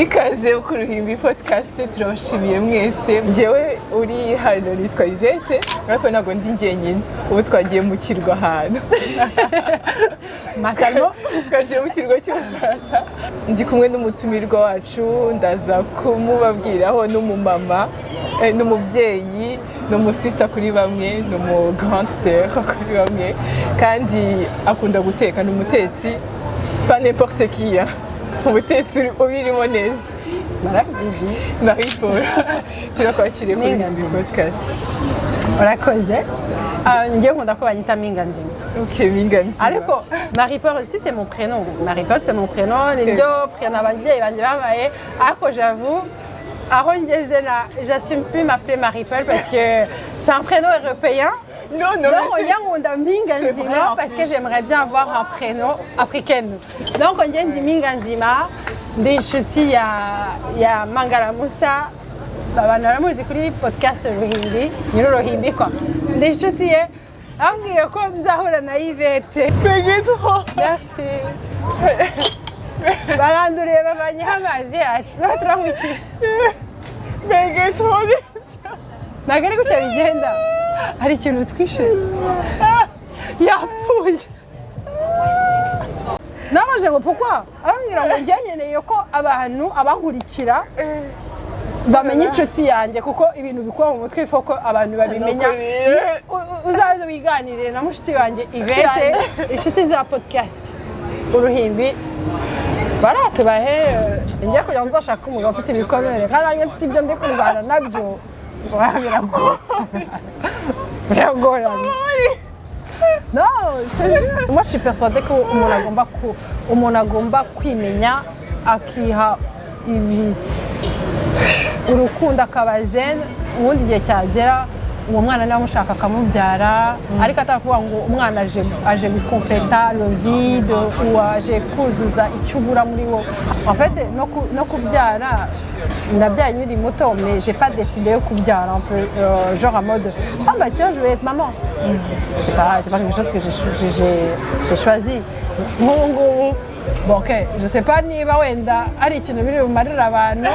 ikaze ku Ruhimbi podcast turabashimiye mwese njyewe uri hano nitwa Yvette ariko ntabwo ndi njyenyine ubu twagiye mu kirwa ahantu Matalmo twagiye mu kirwa cy'Ubufaransa ndi kumwe n'umutumirwa wacu ndaza kumubabwiraho n'umumama n'umubyeyi n'umusista kuri bamwe n'umu grande sœur kuri bamwe kandi akunda guteka n'umutetsi pas n'importe qui umutetsi ubirimo neza Marabyigiye Marie-Paul turakwakiriye kuri Ruhimbi podcast urakoze njye nkunda ko banyita Minganzima. Ok, Minganzima. Ariko Marie-Paul aussi c'est mon prénom. Marie-Paul c'est mon prénom, niryo prénom ababyeyi banjye bamaye. Ariko j'avoue aho ngeze na j'assume plus m'appeler Marie-Paul parce que c'est un prénom européen. Non, Donc on dit Minganzima parce que j'aimerais bien avoir un prénom africain. Donc on dit Minganzima, ndi inshuti ya Mangala Musa. Abantu baramuzi kuri podcast Ruhimbi, nyiro Ruhimbi kwa. Ndi inshuti ye ambwiye ko nzahura na Yvette. Begitho. Merci. Baranduriye bavanyeho amazi yacu. No turamwikiye. Begitho. Ntabwo ari gutya bigenda. Hari ikintu twishe. Yapfuye. Namaje ngo pourquoi? Arambwira ngo njye nkeneye ko abantu abankurikira bamenye inshuti yanjye kuko ibintu bikuba mu mutwe ifoko abantu babimenya. Uzaze wiganirire na mushiti wanjye Yvette, inshuti za podcast Uruhimbi. Baratubahe njye kugira ngo nzashaka umugabo ufite ibikomere kandi mfite ibyo ndi kurwana nabyo. Biragorana. Non, moi je suis persuadée que umuntu agomba kwimenya akiha ibi urukundo akaba zen ubundi igihe cyagera uwo mwana niba amushaka akamubyara ariko atakuvuga ngo umwana aje gukompleta le vide ou aje kuzuza icyo ubura muri wo. En fait no kubyara ndabyaye nkiri muto mais j'ai pas décidé yo kubyara un peu genre en mode ah bah tiens je vais être maman. C'est pas quelque chose que j'ai choisi. Bon ok, je sais pas niba wenda ari ikintu biri bumarira abantu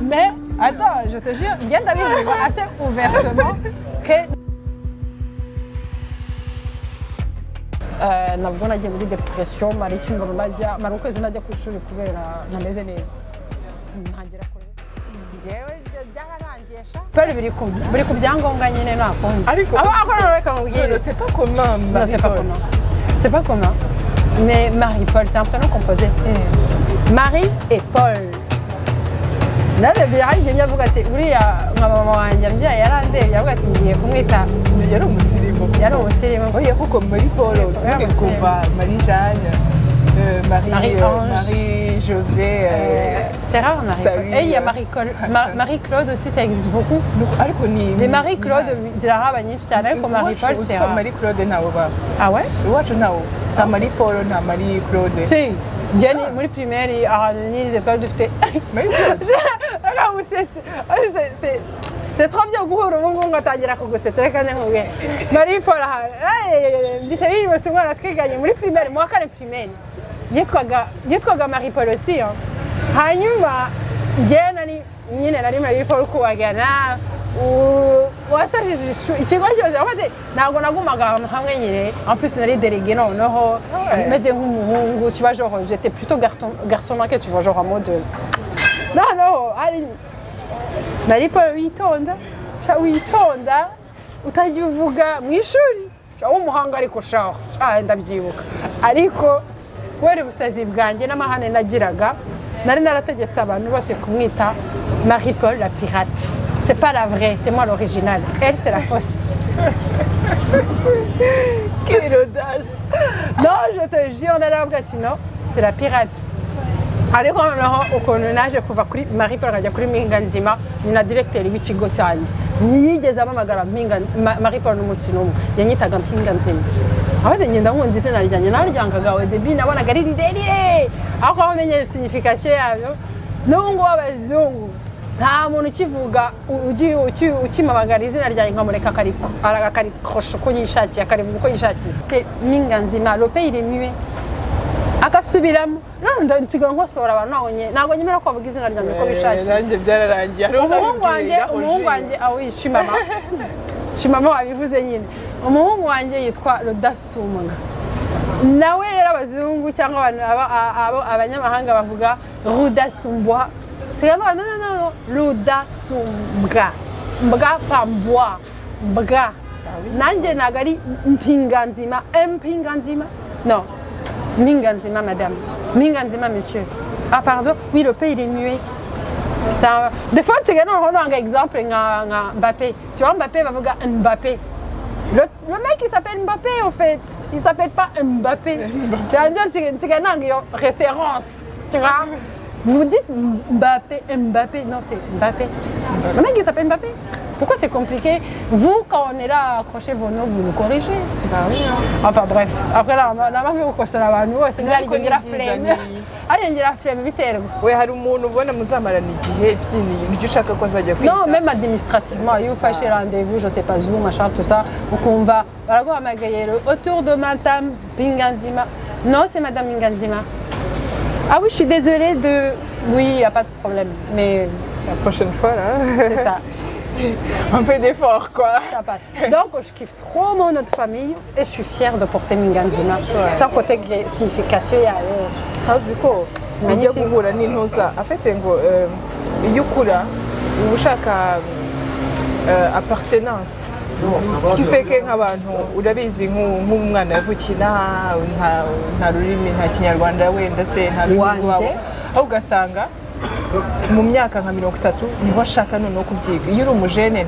mais attends, je te jure, ngenda bivuga assez ouvertement que nabwo nagiye muri depression mari cyumba mari ukwezi najya ku ishuri kubera ntameze neza ntangira kure njyewe byararangisha pere biri ku byangombwa nyine nakundi Ariko akora reka ngubwire c'est pas commun. Non, c'est pas commun. Mais Marie-Paul, c'est un prénom composé. Marie et Paul. Narebye hanjye nyavuga ati uriya mama wanjye ambyaye yarandeye yavuga ati ngiye kumwita yari umusirimu. yari umusirimu. Oya kuko Marie-Paul uvuge kuva Marie-Jeanne, Marie-José. C'est rare Marie-Paul. Et il y a Marie-Claude aussi, ça existe beaucoup. Les Marie-Claude zirahaba nyinshi cyane ariko Marie-Paul c'est rare. Marie-Claude ntawe ba. Ah ouais? Iwacu ntawe. Nta Marie-Paul nta Marie-Claude. Si. Jenny muri primaire ahantu nize twari dufite Marie-Claude. C'est trop bien guhura ubu ngubu ngatangira kugusetsa reka nkubwire Marie-Paul mbise bibutse umwana twiganye muri primaire mu wa kane primaire yitwaga Marie-Paul aussi hanyuma njye nyine nari Marie-Paul kubagana wasajije ikigo cyose abate ntabwo nagumaga hamwe nyine en plus nari délégué noneho meze nk'umuhungu tu vois genre j'étais plutôt garçon manqué tu vois genre en mode non ari Marie-Paul witonda utajya uvuga mu ishuri w'umuhanga ariko shaho ndabyibuka ariko kubera ubusazi bwanjye n'amahane nagiraga nari narategetse abantu bose kumwita Marie-Paul la pirate. C'est pas la vraie, c'est moi l'original. Elle, c'est la fausse. Quelle audace! Non, je te jure, on a l'abrati, non? C'est la pirate. Ariko noneho ukuntu naje kuva kuri Marie-Paul nkajya kuri Minganzima ni na directeur w'ikigo cyanjye ntiyigeze amamagara Marie-Paul n'umukino umwe yanyitaga Minganzima abandi ngenda nkunda izina ryanjye naryangaga au début nabonaga ari rirerire aho bamenye signification yabyo n'ubungu w'abazungu nta muntu ukivuga ukimabagara izina ryanjye nkamureka akarikosha uko yishakiye akarivuga uko yishakiye c'est Minganzima le pays il est muet akasubiramo none nsiga nkosora abantu ntabwo nyemera ko bavuga izina ryanjye uko bishakiye nanjye byararangiye umuhungu wanjye awishi mama wabivuze nyine umuhungu wanjye yitwa Rudasumbwa nawe rero abazungu cyangwa abanyamahanga bavuga Rudasumbwa no Rudasumbwa mbwa pambwa mbwa nanjye ntabwo ari mpinganzima non Minganzima, madame. Minganzima, monsieur. Ah, pardon. Oui, le P, il est muet. Des fois, tu regardes un exemple, Mbappé. Tu vois, Mbappé va vous dire Mbappé. Le mec, il s'appelle Mbappé, en fait. Il ne s'appelle pas Mbappé. Tu regardes une référence. Tu vois. Vous dites Mbappé. Non, c'est Mbappé. Le mec, il s'appelle Mbappé. Pourquoi c'est compliqué? Vous, quand on est là, accrochez vos noms, vous nous corrigez. Bah oui. Enfin bref, après là, on va voir quoi ça va nous. C'est là, il y a la flemme. Ah, il y a la flemme, vite. Oui, hari umuntu ubona muzamarana igihe byiniyi nicyo ushaka ko azajya kwita. Non, même administrativement, il faut faire rendez-vous, je sais pas où, machin, tout ça. Donc on va, voilà, autour de Madame Minganzima. Non, c'est Madame Minganzima. Ah oui, je suis désolée de... Oui, il n'y a pas de problème, mais... La prochaine fois, là. C'est ça. Un peu d'effort, quoi. Donc, je kiffe trop mon autre famille et je suis fière de porter Minganzima. Sans côté signification, il y a... Haziko, ujya guhura n'intuza afite ngo iyo ukura uba ushaka appartenance. Ce qui fait que nk'abantu urabizi nk'umwana yavukina nta rurimi nta kinyarwanda wenda se nta rurimi wabo aho ugasanga mu myaka nka 30 niho ashaka noneho kubyiga iyo uri umujene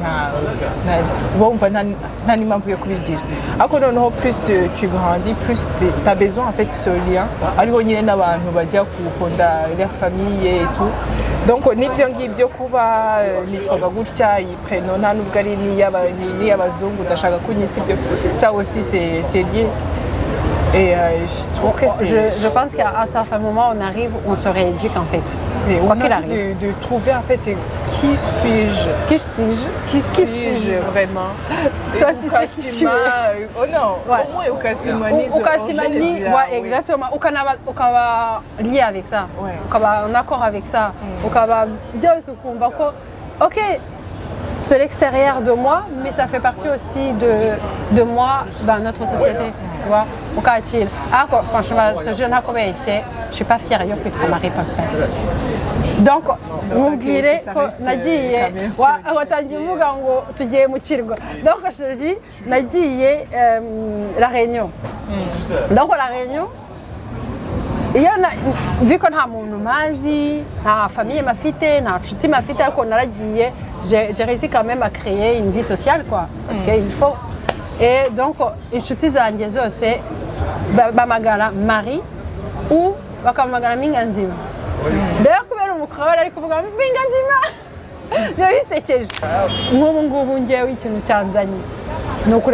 wumva nta n'impamvu yo kubigira ariko noneho plus tu grandis plus tu as besoin en fait ce lien ariho nyine n'abantu bajya kufunda leur famille et tout donc nibyo ngibyo kuba nitwaga gutya yipreno nta nubwo ari n'iy'abazungu udashaka kunyita ibyo ça aussi c'est lié. Et je trouve que c'est... Je pense qu'à un certain moment, on arrive, on se rééduque en fait. Mais quoi qu'il arrive. De trouver en fait qui suis-je Qui suis-je vraiment? Toi, tu sais qui tu es. Oh non, ouais. Au moins au Kassimani, ouais, exactement. Au Canada, lié avec ça. Ouais. Au Canada, en accord avec ça. Au Canada, dire ce qu'on va... Ok, c'est l'extérieur de moi, mais ça fait partie aussi de moi dans notre société. Tu vois, au cas il. Ah, franchement, ce jeune a comme je ne suis pas fière, je suis mariée par personne. Donc, vous direz que Nadie, donc je te dis, Nadie, la Réunion. Donc, la Réunion, vu qu'on a mon hommage, la famille m'a fité, la petite m'a fité, qu'on a dit, j'ai réussi quand même à créer une vie sociale, quoi. Parce qu'il faut. Et donc, je suis à Ndiezo, c'est Bamagala Marie ou Bakamagala Minganzima. D'ailleurs, comme elle me croit, elle est comme Minganzima. J'ai vu c'est que moi, mon goût, je suis en Tanzanie. Donc,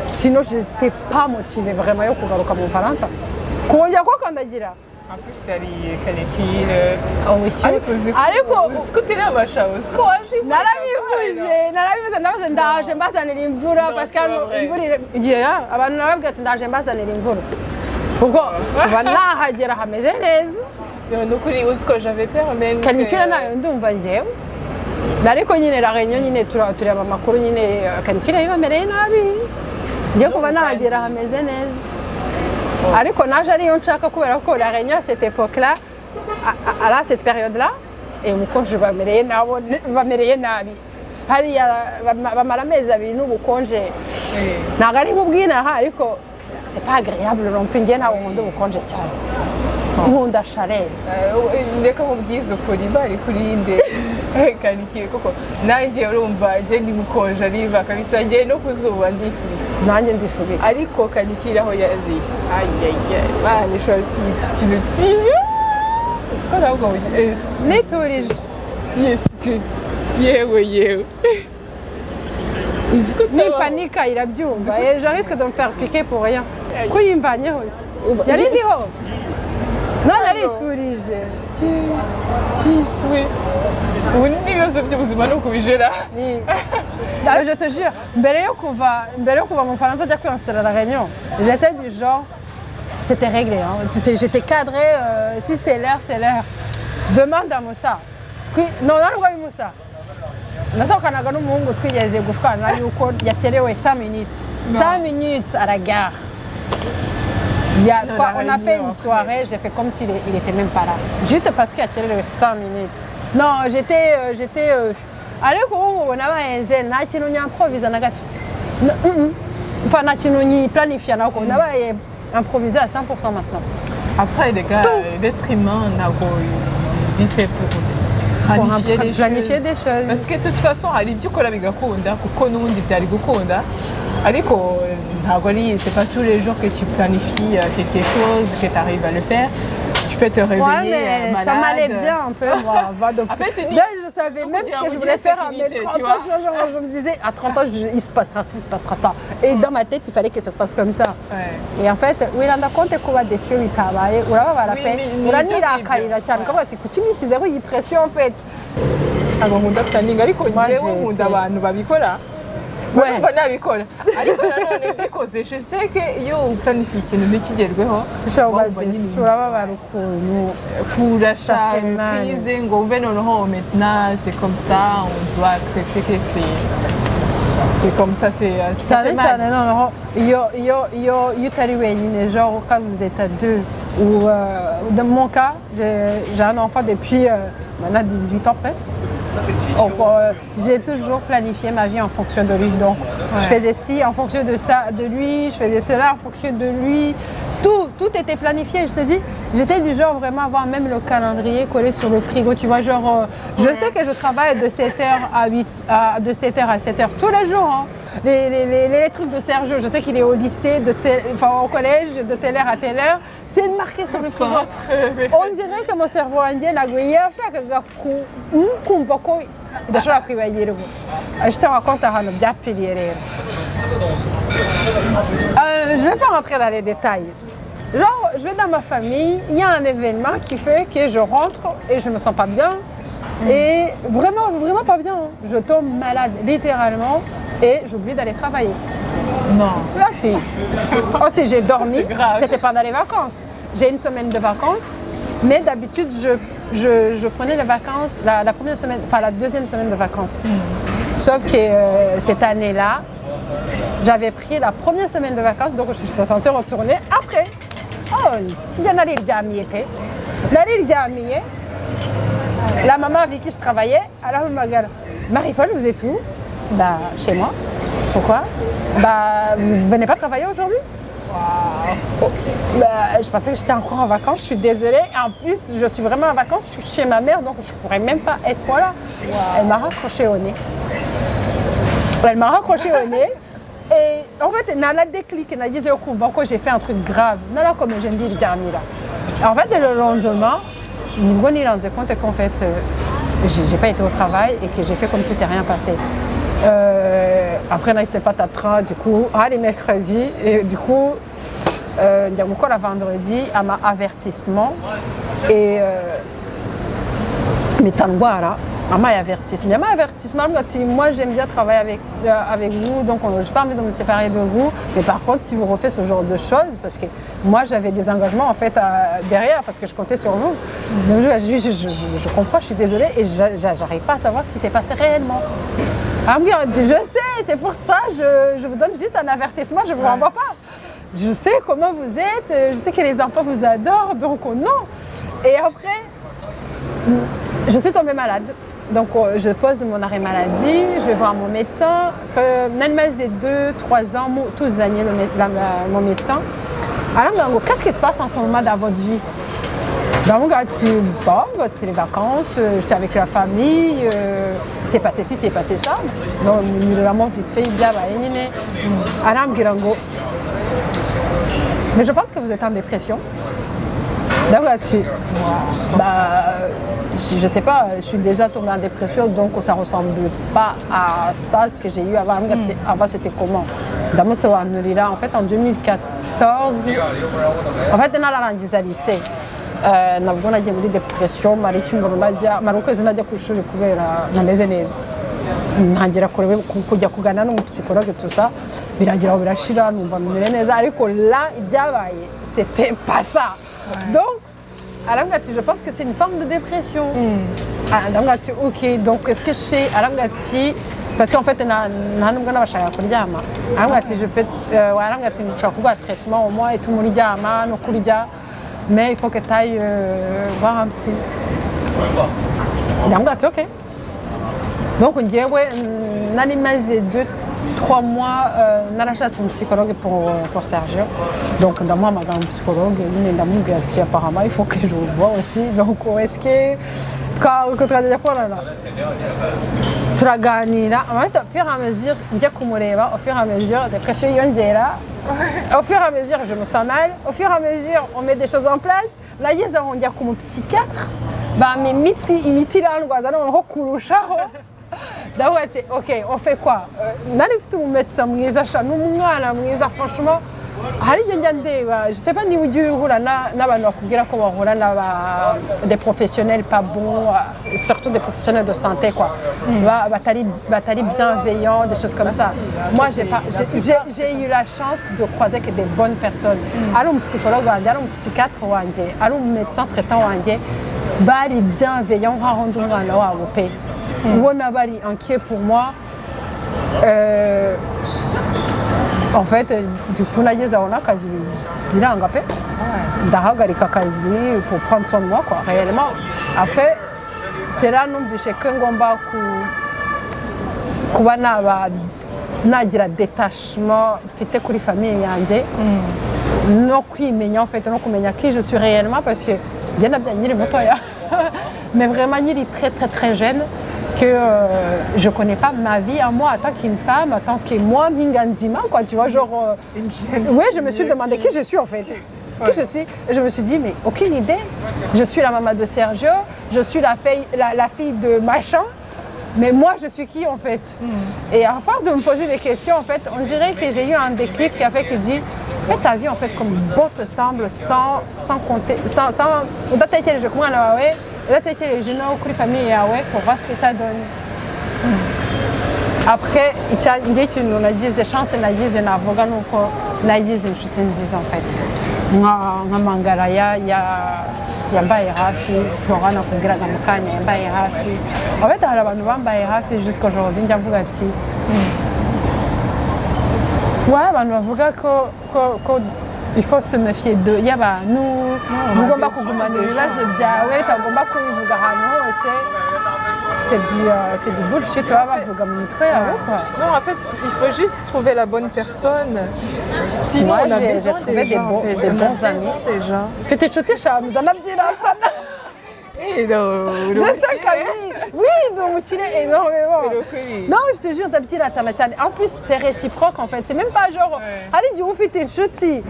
sinon, je n'étais pas motivée vraiment pour aller comme en France. Comment il y a quoi qu'on a dit là? En plus, il y a les calétiles. Oh oui, allez, écoutez là, ma chère. Ndaje mbazanira imvura parce que abantu nababwira ati ndaje mbazanira imvura kuko kuba nahagera hameze neza nukuri uzi ko j'avais peur même kanikira nayo ndumva njyewe ariko nyine la Réunion nyine tureba amakuru nyine kanikira ibamereye nabi njye kuba nahagera hameze neza ariko naje ariyo nshaka kubera ko la Réunion à cette époque là à cette période là et umukonje bamereye nabi hariya bamara amezi abiri n'ubukonje ntabwo ari nk'ubwinaha ariko c'est pas agréable non plus njye ntabwo nkunda ubukonje cyane nkunda chaleur ndeka mubwiza ukuri bari kuri inde kanikire koko nanjye urumva njye ndi mukonje ariva kabisa njye no kuzuba ndifubika nanjye ndifubika ariko kanikire aho yaziye bani choisi iki kintu kiyo siko ntabwo niturije yes Chris yewe nipanika irabyumva je risque de me faire piquer pour rien kuyimvanyeho yari ndiho none ariturije kiswe ubu n'ibibazo by'ubuzima ni ukubijera je te jure mbere yo kuva mu Faransa ajya kwiyonsera la Réunion j'étais du genre c'était réglé. Hein. Tu sais, j'étais cadrée, si c'est l'heure, c'est l'heure. Demande à Moussa. Non, non, Moussa. Nasokanaga n'umuhungu twigeze gufana yuko yakerewe 5 minutes. 5 minutes à la gare. On a fait une soirée, j'ai fait comme s'il n'était même pas là. Juste parce qu'il a tiré 5 minutes. Non, j'étais allez, on a un zen, n'a pas improvisé. Enfin, n'a pas planifié. On a improvisé à 100% maintenant. Après, les gars, l'être humain il fait pour planifier des choses. Parce que de toute façon, il y a des gens c'est pas tous les jours que tu planifies quelque chose, que tu arrives à le faire. Tu peux te réveiller mais malade. Ça m'allait bien un peu. En fait, je savais même ce que je voulais faire à mes 30 ans. Je me disais, à 30 ans, il se passera ci, il se passera ça. Et dans ma tête, il fallait que ça se passe comme ça. Ouais. Et en fait, oui, on a compté qu'on va déçu, il travaille. On va la paix. On a mis la caille, la tienne. Comment tu continues, c'est zéro, il pression en fait. Alors, on a planning, on a Ouais. Je sais que yo planifie ikintu ntikigerweho pour l'achat prise ngo mve noneho maintenant c'est comme ça, on doit accepter que c'est comme ça, c'est non yo utari wenyine, genre quand vous êtes à deux ou dans mon cas j'ai un enfant depuis maintenant 18 ans presque. Donc, j'ai toujours planifié ma vie en fonction de lui. Donc, je faisais ci en fonction de ça, de lui, je faisais cela en fonction de lui. Tout était planifié. Je te dis, j'étais du genre vraiment avoir même le calendrier collé sur le frigo. Tu vois, genre, je sais que je travaille de 7h à 7h tous les jours. Hein. Les trucs de Sergio, je sais qu'il est au lycée, au collège, de telle heure à telle heure. C'est marqué sur le frigo. On dirait que mon cerveau indien a gouillé à chaque coup. Je te raconte à Hano Biapiliere. Je ne vais pas rentrer dans les détails. Genre, je vais dans ma famille, il y a un événement qui fait que je rentre et je me sens pas bien. Et vraiment, vraiment pas bien. Je tombe malade, littéralement, et j'oublie d'aller travailler. Non. Là, si. Aussi, j'ai dormi, c'était pendant les vacances. J'ai une semaine de vacances, mais d'habitude, je prenais les vacances, la première semaine, enfin la deuxième semaine de vacances. Sauf que cette année-là, j'avais pris la première semaine de vacances, donc j'étais censée retourner après. Oh, il y en a les gamins. La maman avec qui je travaillais, alors elle m'a dit, Marie-Paul, vous êtes où? Bah, chez moi. Pourquoi? Bah, vous venez pas travailler aujourd'hui? Wow. Bah, je pensais que j'étais encore en vacances, je suis désolée. En plus, je suis vraiment en vacances, je suis chez ma mère, donc je pourrais même pas être là. Wow. Elle m'a raccroché au nez. Et en fait, elle a déclic, elle a dit que j'ai fait un truc grave. Nala comme je dis, là. En fait, le lendemain, il s'est rendu compte qu'en fait, j'ai pas été au travail et que j'ai fait comme si c'est rien passé. Après, il s'est fait à train, du coup, les mercredis, et du coup, il y a encore la vendredi, à ma avertissement. Et mais tant à ma avertissement. Moi, j'aime bien travailler avec vous, donc je n'ai pas envie de me séparer de vous. Mais par contre, si vous refaites ce genre de choses, parce que moi, j'avais des engagements en fait derrière, parce que je comptais sur vous. Donc, je comprends, je suis désolée, et j'arrive pas à savoir ce qui s'est passé réellement. Elle me dit, je sais, c'est pour ça, je vous donne juste un avertissement, je ne vous renvoie pas. Je sais comment vous êtes, je sais que les enfants vous adorent, donc non. Et après, je suis tombée malade. Donc, je pose mon arrêt maladie, je vais voir mon médecin. Même j'ai 2-3 ans, tous les années, mon médecin. Alors, qu'est-ce qui se passe en ce moment dans votre vie? Donc, c'était les vacances, j'étais avec la famille, il s'est passé ci, il s'est passé ça. Donc, vraiment, vite fait, il y a mais je pense que vous êtes en dépression. Donc là-dessus, je sais pas, je suis déjà tombée en dépression, donc ça ne ressemble pas à ça, ce que j'ai eu avant. Avant, c'était comment? Dans mon là, en fait, en 2014, en fait, on a lycée. Nabwo nagiye muri depression marikingo majya marukwezi najya ku ishuri kubera nameze neza ntangira kujya kuganira n'umupsikologe tusa birangira aho birashira numva merewe neza ariko là ibyabaye c'était pas ça donc arambwira ati je pense que c'est une forme de dépression arambwira ati ok donc qu'est-ce que je fais arambwira ati parce qu'en fait nta nubwo nabashaka kuryama arambwira ati arambwira ati nshobora kuguha traitement au moins ituma uryama no kurya mais il faut que tu ailles voir un psy arambwira ati ok donc njyewe nari maze 2-3 mois narashatse un psychologue pour Sergio donc ndamuhamagara un psychologue nyine ndamubwira ati apparemment il faut que je le vois aussi donc est-ce que twajya kubonana turaganira au fur et à mesure njya kumureba au fur et à mesure depression yiyongera au fur et à mesure je me sens mal au fur et à mesure on met des choses en place nageze aho njya ku mupsychiatre bampa imiti irandwaza noneho kurushaho ndavuga ati ok on fait quoi nari mfite umumedecin mwiza n'umwana mwiza franchement hari igihe njya ndeba je sais pas niba ujya uhura n'abantu bakubwira ko bahura des professionnels pas bons surtout des professionnels de santé quoi batari bienveillants des choses comme ça moi j'ai eu la chance de croiser que des bonnes personnes ari umupsychologue wanjye ari umupsychiatre wanjye ari umumedecin traitant wanjye bari bienveillants nkaho ndi umwana wabo pe ubona bari inquiet pour moi en fait du coup nageze aho n'akazi biranga pe ndahagarika akazi pour prendre soin de moi quoi réellement après c'est là numvishe ko ngomba kuba nagira détachement mfite kuri famille yanjye no kwimenya en fait no kumenya qui je suis réellement parce que njye nabyaye nkiri mutoya mais vraiment nkiri très très très jeune que je connais pas ma vie à moi en tant qu'une femme, en tant que moi, Minganzima, quoi, tu vois, genre... oui, je me suis demandé qui je suis en fait. Qui je suis. Et je me suis dit, mais aucune idée. Je suis la maman de Sergio, je suis la fille de machin, mais moi, je suis qui en fait? Et à force de me poser des questions, en fait, on dirait que j'ai eu un déclic qui a fait que je dis, mais ta vie en fait comme bon te semble sans compter, sans udatekereje nawe kuri famille yawe pour voir ce que ça donne. Après njye ikintu nagize chance nagize navuga nuko nagize inshuti nziza en fait nka Mangaraya yambaye hafi Flora nakubwiraga mu kanya yambaye hafi en fait hari abantu bambaye hafi jusqu'aujourd'hui njya mvuga ati abantu bavuga ko il faut se méfier de y'abantu ugomba kugumana ibibazo byawe utagomba kubivuga ahantu hose c'est du bullshit baba bavuga mu mitwe yabo quoi. Non en fait il faut juste trouver la bonne personne sinon on a besoin des gens des bons amis déjà mfite inshuti eshanu ndanabyiratana je sais Camille oui donc umukire énormément non je te jure ndabyiratana cyane en plus c'est réciproque en fait c'est même pas genre hari igihe ufite inshuti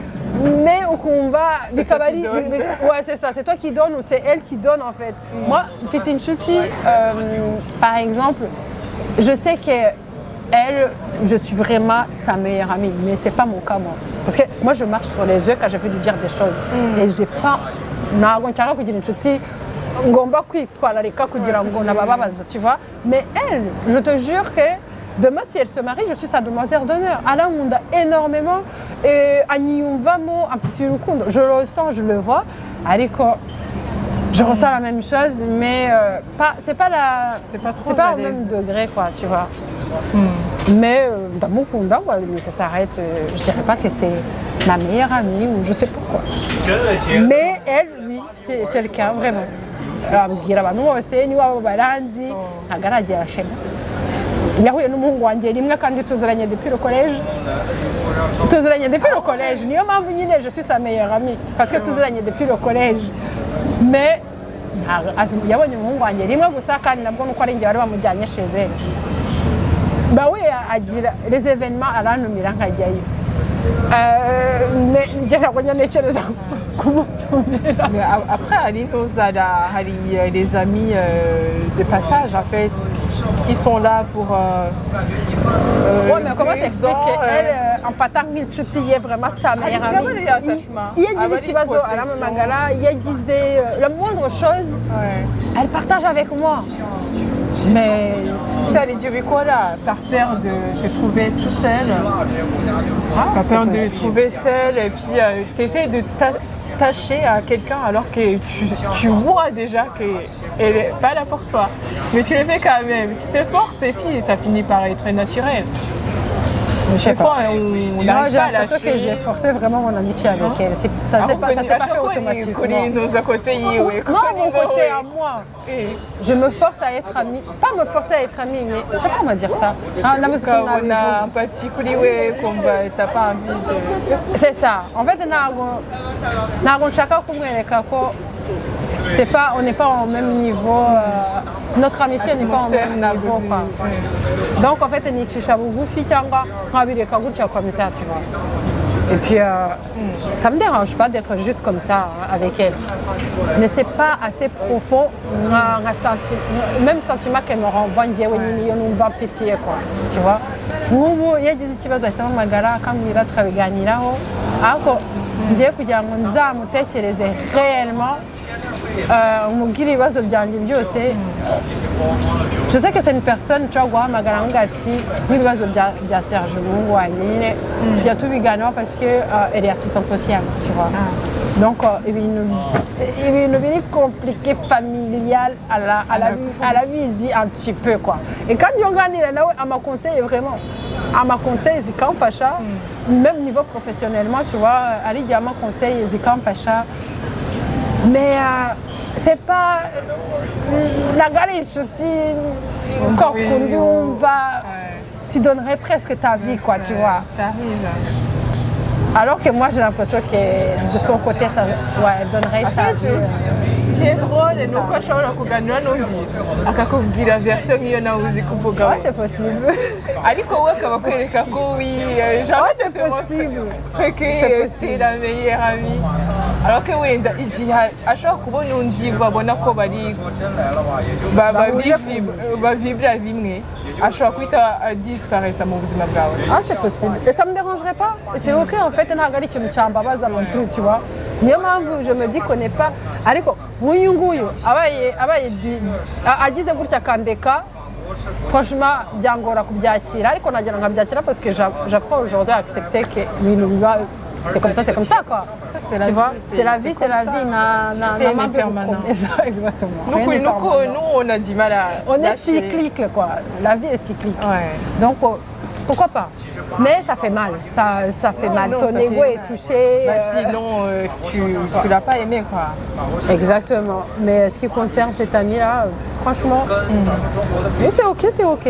mais ukumva bikaba ari ouais c'est ça c'est toi qui donne ou c'est elle qui donne en fait moi mfite inshuti par exemple je sais que elle, je suis vraiment sa meilleure amie, mais c'est pas mon cas moi. Parce que moi je marche sur les œufs quand je veux lui dire des choses. Et j'ai pas ntabwo nshaka kugira inshuti ngomba kwitwararika kugira ngo nabababaza, tu vois. Mais elle, je te jure que demain si elle se marie, je suis sa demoiselle d'honneur. Arankunda énormément et anyiyumvamo un petit rukundo. Je le sens, je le vois. Ariko je ressens la même chose, mais c'est pas au même degré, quoi, tu vois. Mais dans mon kunda, ça s'arrête. Je dirais pas que c'est ma meilleure amie ou je sais pas quoi. Mais elle, oui, c'est le cas, vraiment. Abwira abantu bose niwabo baranzi ntagaragera shema. Yahuye n'umuhungu wanjye rimwe kandi tuziranye depuis le collège. Niyo mpamvu nyine je suis sa meilleure amie parce que tuziranye depuis le collège. Mais yabonye umuhungu wanjye rimwe gusa kandi nabwo nuko ari njye wari bamujyanye chez elle. Bah oui, agira les événements arantumira nkajyayo. Mais njye ntabwo ntekereza kumutumira. Mais après Aline Ozala, hari les amis de passage en fait qui sont là pour ouais, mais comment t'expliques qu'elle en partant nk'inshuti ye vraiment sa meilleure amie iyo agize ikibazo aramamagara iyo agize la moindre chose elle partage avec moi mais Ça, les dieux quoi par peur de se trouver tout seul, par c'est peur de se possible. trouver seul, et puis tu essaies de t'attacher à quelqu'un alors que tu vois déjà qu'elle n'est pas là pour toi. Mais tu le fais quand même, tu te forces et puis ça finit par être naturel. je sais Des fois, pas. on Moi, n'arrive j'ai pas à l'impression que j'ai lâcher. forcé vraiment mon amitié avec elle. Ça s'est pas fait automatiquement. Non, mon côté à moi. Je me force à être amie. Pas me forcer à être amie, mais je sais pas comment dire ça. On a empathie t'as pas envie de... C'est ça. En fait, c'est pas, on n'est pas au même niveau. Notre amitié n'est pas au même niveau. Quoi. Donc en fait, comme ça, tu vois. Et puis, ça me dérange pas d'être juste comme ça avec elle. Mais c'est pas assez profond, même sentiment qu'elle me renvoie, quoi. Tu vois. Il y a des ikibazo ahita amamagara akambwira tukabiganiraho ariko ngiye kugira ngo nzamutekereze réellement umubwire ibibazo byanjye byose. Je sais que c'est une personne tu vois guhamagara ngo ati n'ibibazo bya Serge umuhungu wanjye nyine tujya tubiganiraho parce que elle est assistante sociale tu vois. Donc ibintu biri compliqué familial à la visie un petit peu quoi. Et quand yo nganira nawe amakonseil vraiment amakonseil zikamfasha même niveau professionnellement tu vois ari gihe amakonseil zikamfasha mais c'est pas nagari inshuti encore kundi wumva tu donnerais presque ta vie quoi tu vois. Ça arrive. Alors que moi j'ai l'impression que de son côté ça, elle donnerait sa vie. Ce qui est drôle, ni uko ashobora kuganira n'undi akakubwira version nk'iyo nawe uzi kuvuga. Ouais, c'est possible. Ariko we akaba akwereka ko oui, genre Ouais, c'est possible. que c'est la meilleure amie. Alors que wenda igihe ashobora kubona undi babona ko bavibra bimwe ashobora guhita disparaître mu buzima bwawe. Ah, c'est possible. Et ça me dérangerait pas. Et c'est ok en fait, ntabwo ari ikintu cyambabaza non plus, tu vois. Niyo mpamvu je me dis qu'on n'est pas ariko nk'uyu nguyu agize gutya akandeka franchement byangora kubyakira ariko nagira nkabyakira parce que j'apprends aujourd'hui à accepter que ibintu biba c'est comme ça quoi. Tu vois, c'est la vie, Rien n'est permanent. Exactement. Nous, on a du mal à... On est cyclique, quoi. La vie est cyclique. Ouais. Donc, pourquoi pas? Mais ça fait mal. Ça fait mal. Ton ego est touché. Sinon, tu l'as pas aimé, quoi. Exactement. Mais ce qui concerne cette amie-là, franchement, c'est ok, c'est ok.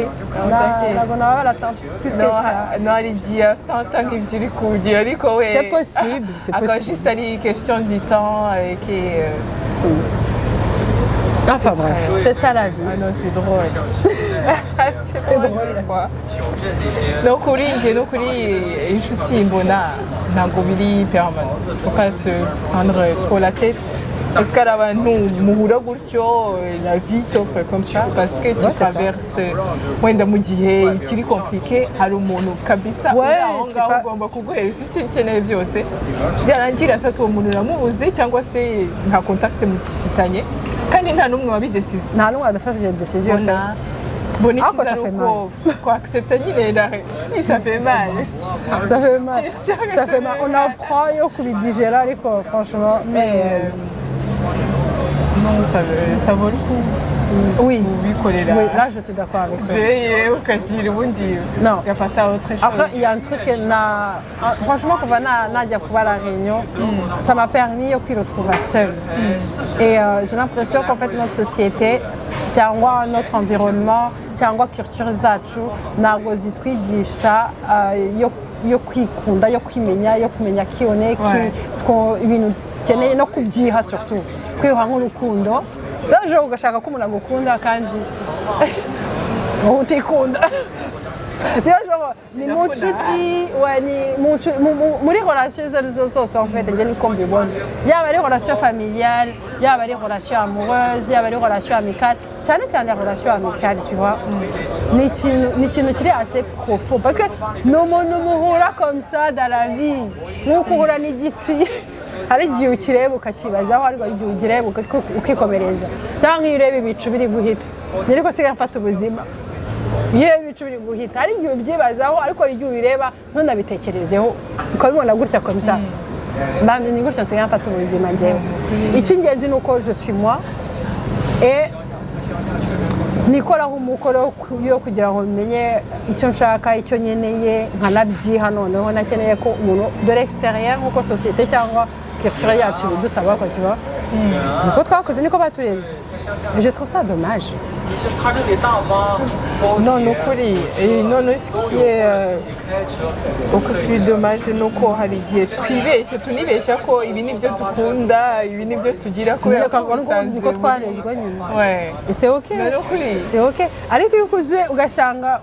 Plus que ça. Non, elle dit 100 ans qu'il dit c'est possible, c'est possible. Juste une question du temps et enfin bref, c'est ça la vie. Ah non, c'est drôle. c'est drôle. Quoi. Donc, inshuti mbona ntabwo biri permanent. Faut pas se prendre trop la tête. Est-ce qu'à abantu muhura gutyo la vie t'offre comme ça parce que tu traverses wenda mu gihe kiri compliqué hari umuntu kabisa aho ngaho ugomba kuguhereza icyo ukeneye byose byarangira se uwo muntu uramubuze cyangwa se nta contact mugifitanye kandi nta n'umwe wabidesize nta n'umwe wadafashe iyo décision Bonnie, ça fait mal. Quoi, accepter si ça fait mal. Ça fait mal. Ça fait mal. On apprend à le digérer, franchement. Mais non, ça vaut le coup. Oui. Oui, là je suis d'accord avec toi. Non. Il n'y a pas ça autre chose. Après, il y a un truc franchement, quand Nadia pour la réunion, ça m'a permis de me retrouver seule. Et j'ai l'impression qu'en fait, notre société, notre environnement, cyangwa culture zacu ntabwo zitwigisha yo kwikunda yo kwimenya yo kumenya kiyone ibintu ukeneye no kubyiha surtout kwiha nk'urukundo rero ugashaka ko umuntu agukunda kandi utikunda ni mu nshuti muri relation izo arizo zose en fait njye niko mbibona yaba ari relation familiale yaba ari relation amoureuse yaba ari relation amicale cyane cyane relation amicale tu vois ni ikintu kiri assez profond parce que ni umuntu muhura comme ça dans la vie nk'uko uhura n'igiti hari igihe ukireba ukakibazaho ariko hari igihe ukireba ukikomereza cyangwa iyo ureba ibicu biri guhita nyine ko sigaye mfata ubuzima iyo ureba ibicu biri guhita hari igihe ubyibazaho ariko hari igihe ubireba ntunabitekerezeho ukabibona gutya komisa mbamye ni gutya nsigaye mfata ubuzima njyewe icy'ingenzi ni uko je suis moi et nikoraho umukoro yo kugira ngo menye icyo nshaka icyo nkeneye nkanabyiha noneho nakeneye ko umuntu de l'extérieur nk'uko sosiyete cyangwa culture yacu bidusaba ko tuba niko twakoze niko baturebye je trouve ça dommage non ukuri none ce qui est beaucoup plus dommage nuko hari igihe twibeshye tunibeshya ko ibi nibyo dukunda ibi nibyo tugira kubera ko niko twarezwe nyuma ouais c'est ok c'est ok ariko iyo ukuze ugasanga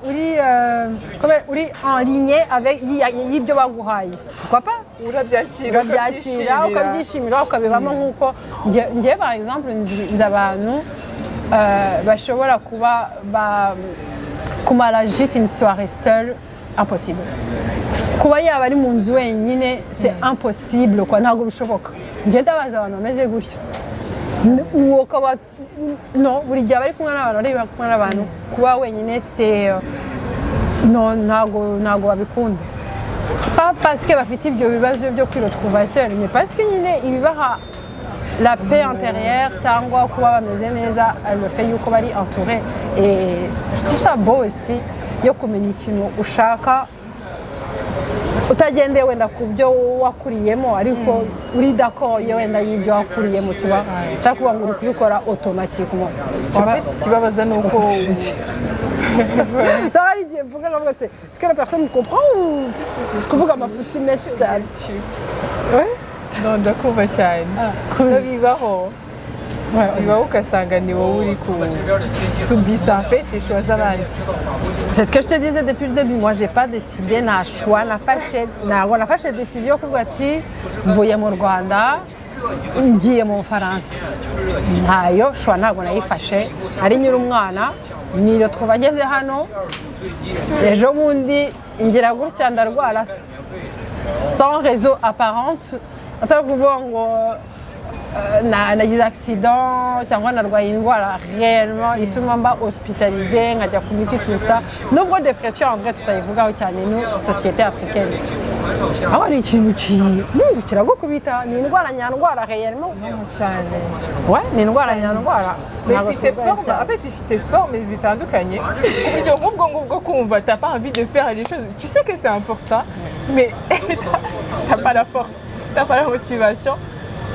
uri en ligne avec y'ibyo baguhaye pourquoi pas urabyakira ukabyishimira ukabibamo nk'uko njye par exemple nzi abantu bashobora kuba kumara juste une soirée seule impossible kuba yaba ari mu nzu wenyine c'est impossible quoi ntabwo bishoboka njye ndabaza abantu bameze gutyo no buri gihe bari kumwe n'abantu bari kumwe n'abantu kuba wenyine c'est no ntabwo babikunda pas parce que bafite ibyo bibazo byo kwiretrouver seul mais parce que nyine ibibaha la paix intérieure cyangwa kuba bameze neza le fait yuko bari entouré et je trouve ça beau aussi yo kumenya ikintu ushaka utagendeye wenda ku byo wakuriyemo ariko uri d'accord ye wenda y'ibyo wakuriyemo tuba utakuba ngo uri kubikora automatiquement ikibabaza ni uko hari igihe mvuga ngo est-ce que la personne comprend ou kuvuga amafuti menshi cyane non ndakumva cyane bibaho ugasanga ni wowe uri subisa en fait les choix z'abandi. C'est ce que je te disais depuis le début, moi j'ai pas décidé nta choix nafashe décision yo kuvuga ati mvuye mu Rwanda ngiye mu Bufaransa ntayo choix ntabwo nayifashe ari nyiri umwana niyo twabageze hano ejo bundi ngira gutya ndarwara sans raison apparente atari kuvuga ngo nagize accident cyangwa narwaye indwara réellement ituma mba hospitalisé nkajya ku miti tout ça nubwo depression en vrai tutayivugaho cyane ni société africaine aho ari ikintu kiragukubita ni indwara nyandwara réellement cyane ouais ni indwara nyandwara ifite forme en fait ifite forme zitandukanye ku buryo ngubwo kumva t'as pas envie de faire les choses tu sais que c'est important mais t'as pas la force t'as pas la motivation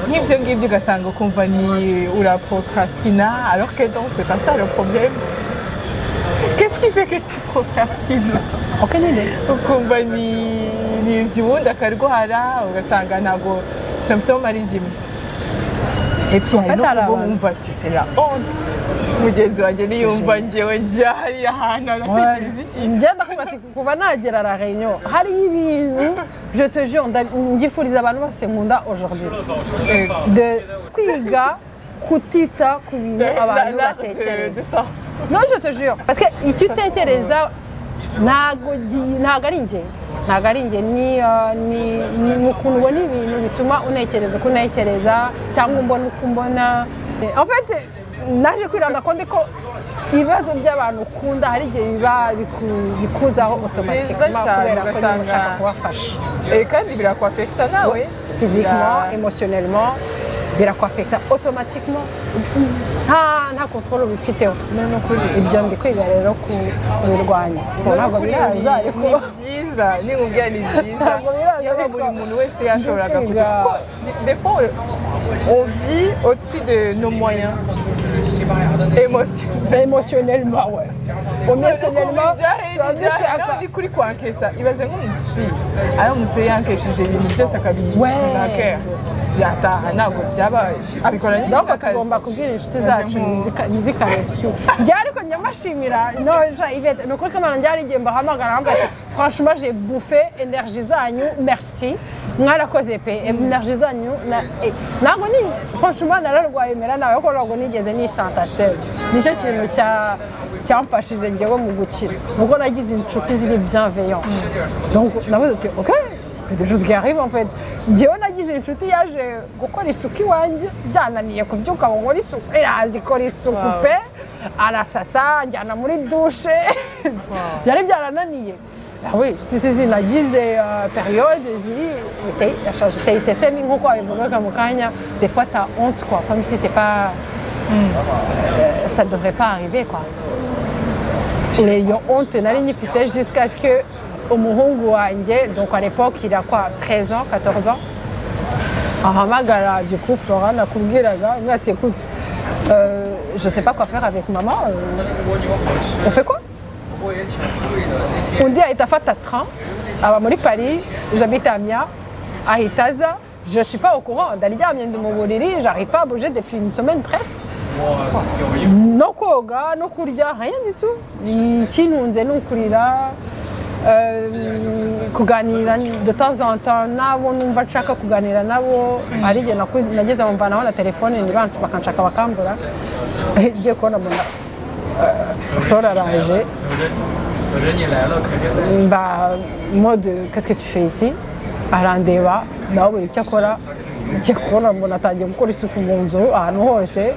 n'ibyo ngibyo ugasanga ukumva ni uraprocrastina alors que donc c'est pas ça le problème. Qu'est-ce qui fait que tu procrastines? Aucune idée. Ukumva ni iby'ubundi akarwara ugasanga ntabwo symptôme ari zimwe. Et puis hari no kumva ati c'est la honte mugenzi wanjye niyumva njyewe njya hariya hantu agatekereza iki ngenda kuba ati kuva nagera la réunion hari ibintu je te jure ngifuriza abantu bose nkunda aujourd'hui de kwiga kutita ku bintu abantu batekereza non je te jure parce que icyo utekereza ntago ari njye ni ukuntu ubona ibintu bituma unekereza uko unekereza cyangwa umbona uko umbona en fait naje kwiranda ko ndiko ibibazo by'abantu ukunda hari igihe biba bikuzaho automatiquement kubera ko niba ushaka kubafasha kandi birakwafekta nawe physiquement émotionnellement birakwafekta automatiquement nta contrôle ubifiteho ibyo ndi kwiga rero kubirwanya ntabwo biraza ariko ni byiza ni byiza niba buri muntu wese yashoboraga kugira des fois on vit au-dessus de nos moyens émotionnellement ouais émotionnellement tuba ni kuri kwankesa ibaze nk'umusi aramutse yankesheje ibintu byose akabinakera yataha ntabwo byaba abikora ntabwo tugomba kubwira inshuti zacu ntizikarebye njye ariko nyamashimira noja Yvette ni ukuri ko imana njye hari igihe mbahamagara hamwe ati franchement j'ai bouffé énergie zanyu merci mwarakoze pe énergie zanyu ntabwo ni franchement nararwaye mera nawe kuko ntabwo nigeze nisanta seul nicyo kintu cyamfashije njyewe mu gukira ubwo nagize inshuti ziri bienveillant donc navuze ati ok des choses qui arrivent en fait njyewe nagize inshuti yaje gukora isuku iwanjye byananiye kubyuka ngo nkore isuku iraza ikora isuku pe arasasa njyana muri dushe byari byarananiye. Ah oui, si, nagize période, j'étais ICSM, des fois tu as honte, quoi, comme si c'est pas. Ça ne devrait pas arriver, quoi. Les honte, jusqu'à ce que au Muhungu Wange, donc à l'époque, il a quoi, 13 ans, 14 ans. Du coup, Florent a coupé la gare, il m'a dit écoute, je ne sais pas quoi faire avec maman, on fait quoi? Undi ahita afata train aba muri Paris, j'habite à Amiens, ahita aza, je suis pas au courant, ndaryamye ndi mu buriri, j'arrive pas à bouger depuis une semaine presque. No koga, no kurya, rien du tout. Ikintunze ni ukurira, kuganira de temps en temps nabo numva nshaka kuganira nabo, ari igihe nageze mu mvanaho na telefone bakanshaka bakambura, ngiye kubona mbona Flora araje. Bah, mode, qu'est-ce que tu fais ici? Arandeba, nawe buri icyo akora, ngiye kubona mbona atangiye gukora isuku mu nzu ahantu hose.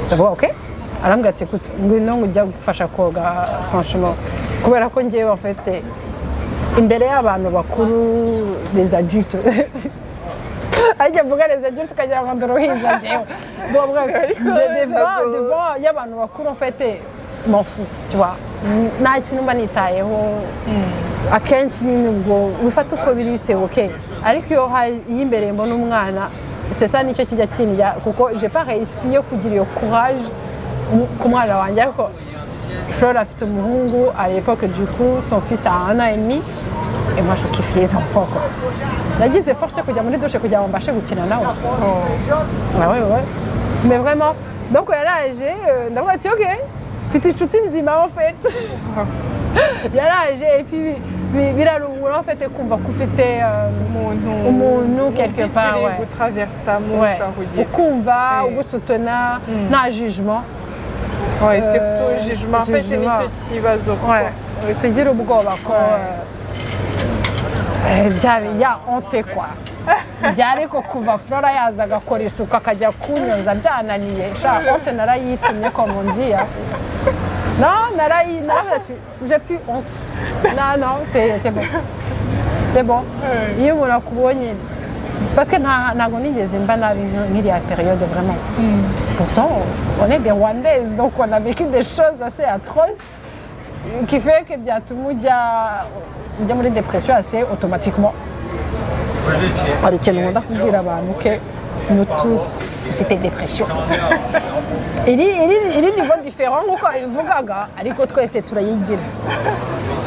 Ndavuga ok, arambwira ati écoute, ngwino ujya gufasha koga franchement, kubera ko ngiye en fait imbere y'abantu bakuru, des adultes. Ajya mvuga les adultes ukagira ngo ndorohinja njyewe. Bon bref, devant y'abantu bakuru en fait m'en fous, tu vois. Nta kintu mba nitayeho, akenshi nyine ubwo wifata uko biri c'est ok, ariko iyo imbere mbona umwana c'est ça nicyo kijya kindya kuko j'ai pas réussi yo kugira iyo courage ku mwana wanjye. Ariko Flora afite umuhungu à l'époque, du coup son fils a 1 an et demi et moi je kiffe les enfants quoi. Nagize force kujya muri douche kugira ngo mbashe gukina nawe. Ouais, mais vraiment donc yaraje ndavuga ati ok, mfite inshuti nzima en fait. Yaraje et puis biraruhura en fait kumva ko ufite umuntu quelque part, ouais, gutraversa mu ukumva ugusutana nta jugement. Ouais, surtout jugement en fait nicyo kibazo kuko utagira ubwoba ko ya honte quoi. Byari ko kuva Flora yaza agakora isuku akajya kunyoza byananiye, honte narayitumye ko mu nziya. Non, j'ai plus honte. Non, c'est bon. C'est bon. Iyo umuntu akubonye, parce que ntabwo nigeze mba nabi nk'iriya période vraiment. Pourtant, on est des Rwandaises, donc on a vécu des choses assez atroces qui fait que byatuma ujya muri dépression assez automatiquement. Hari ikintu nkunda kubwira abantu ke nous tous dufite dépression. iri niveau différent nk'uko ivugaga, ariko twese turayigira.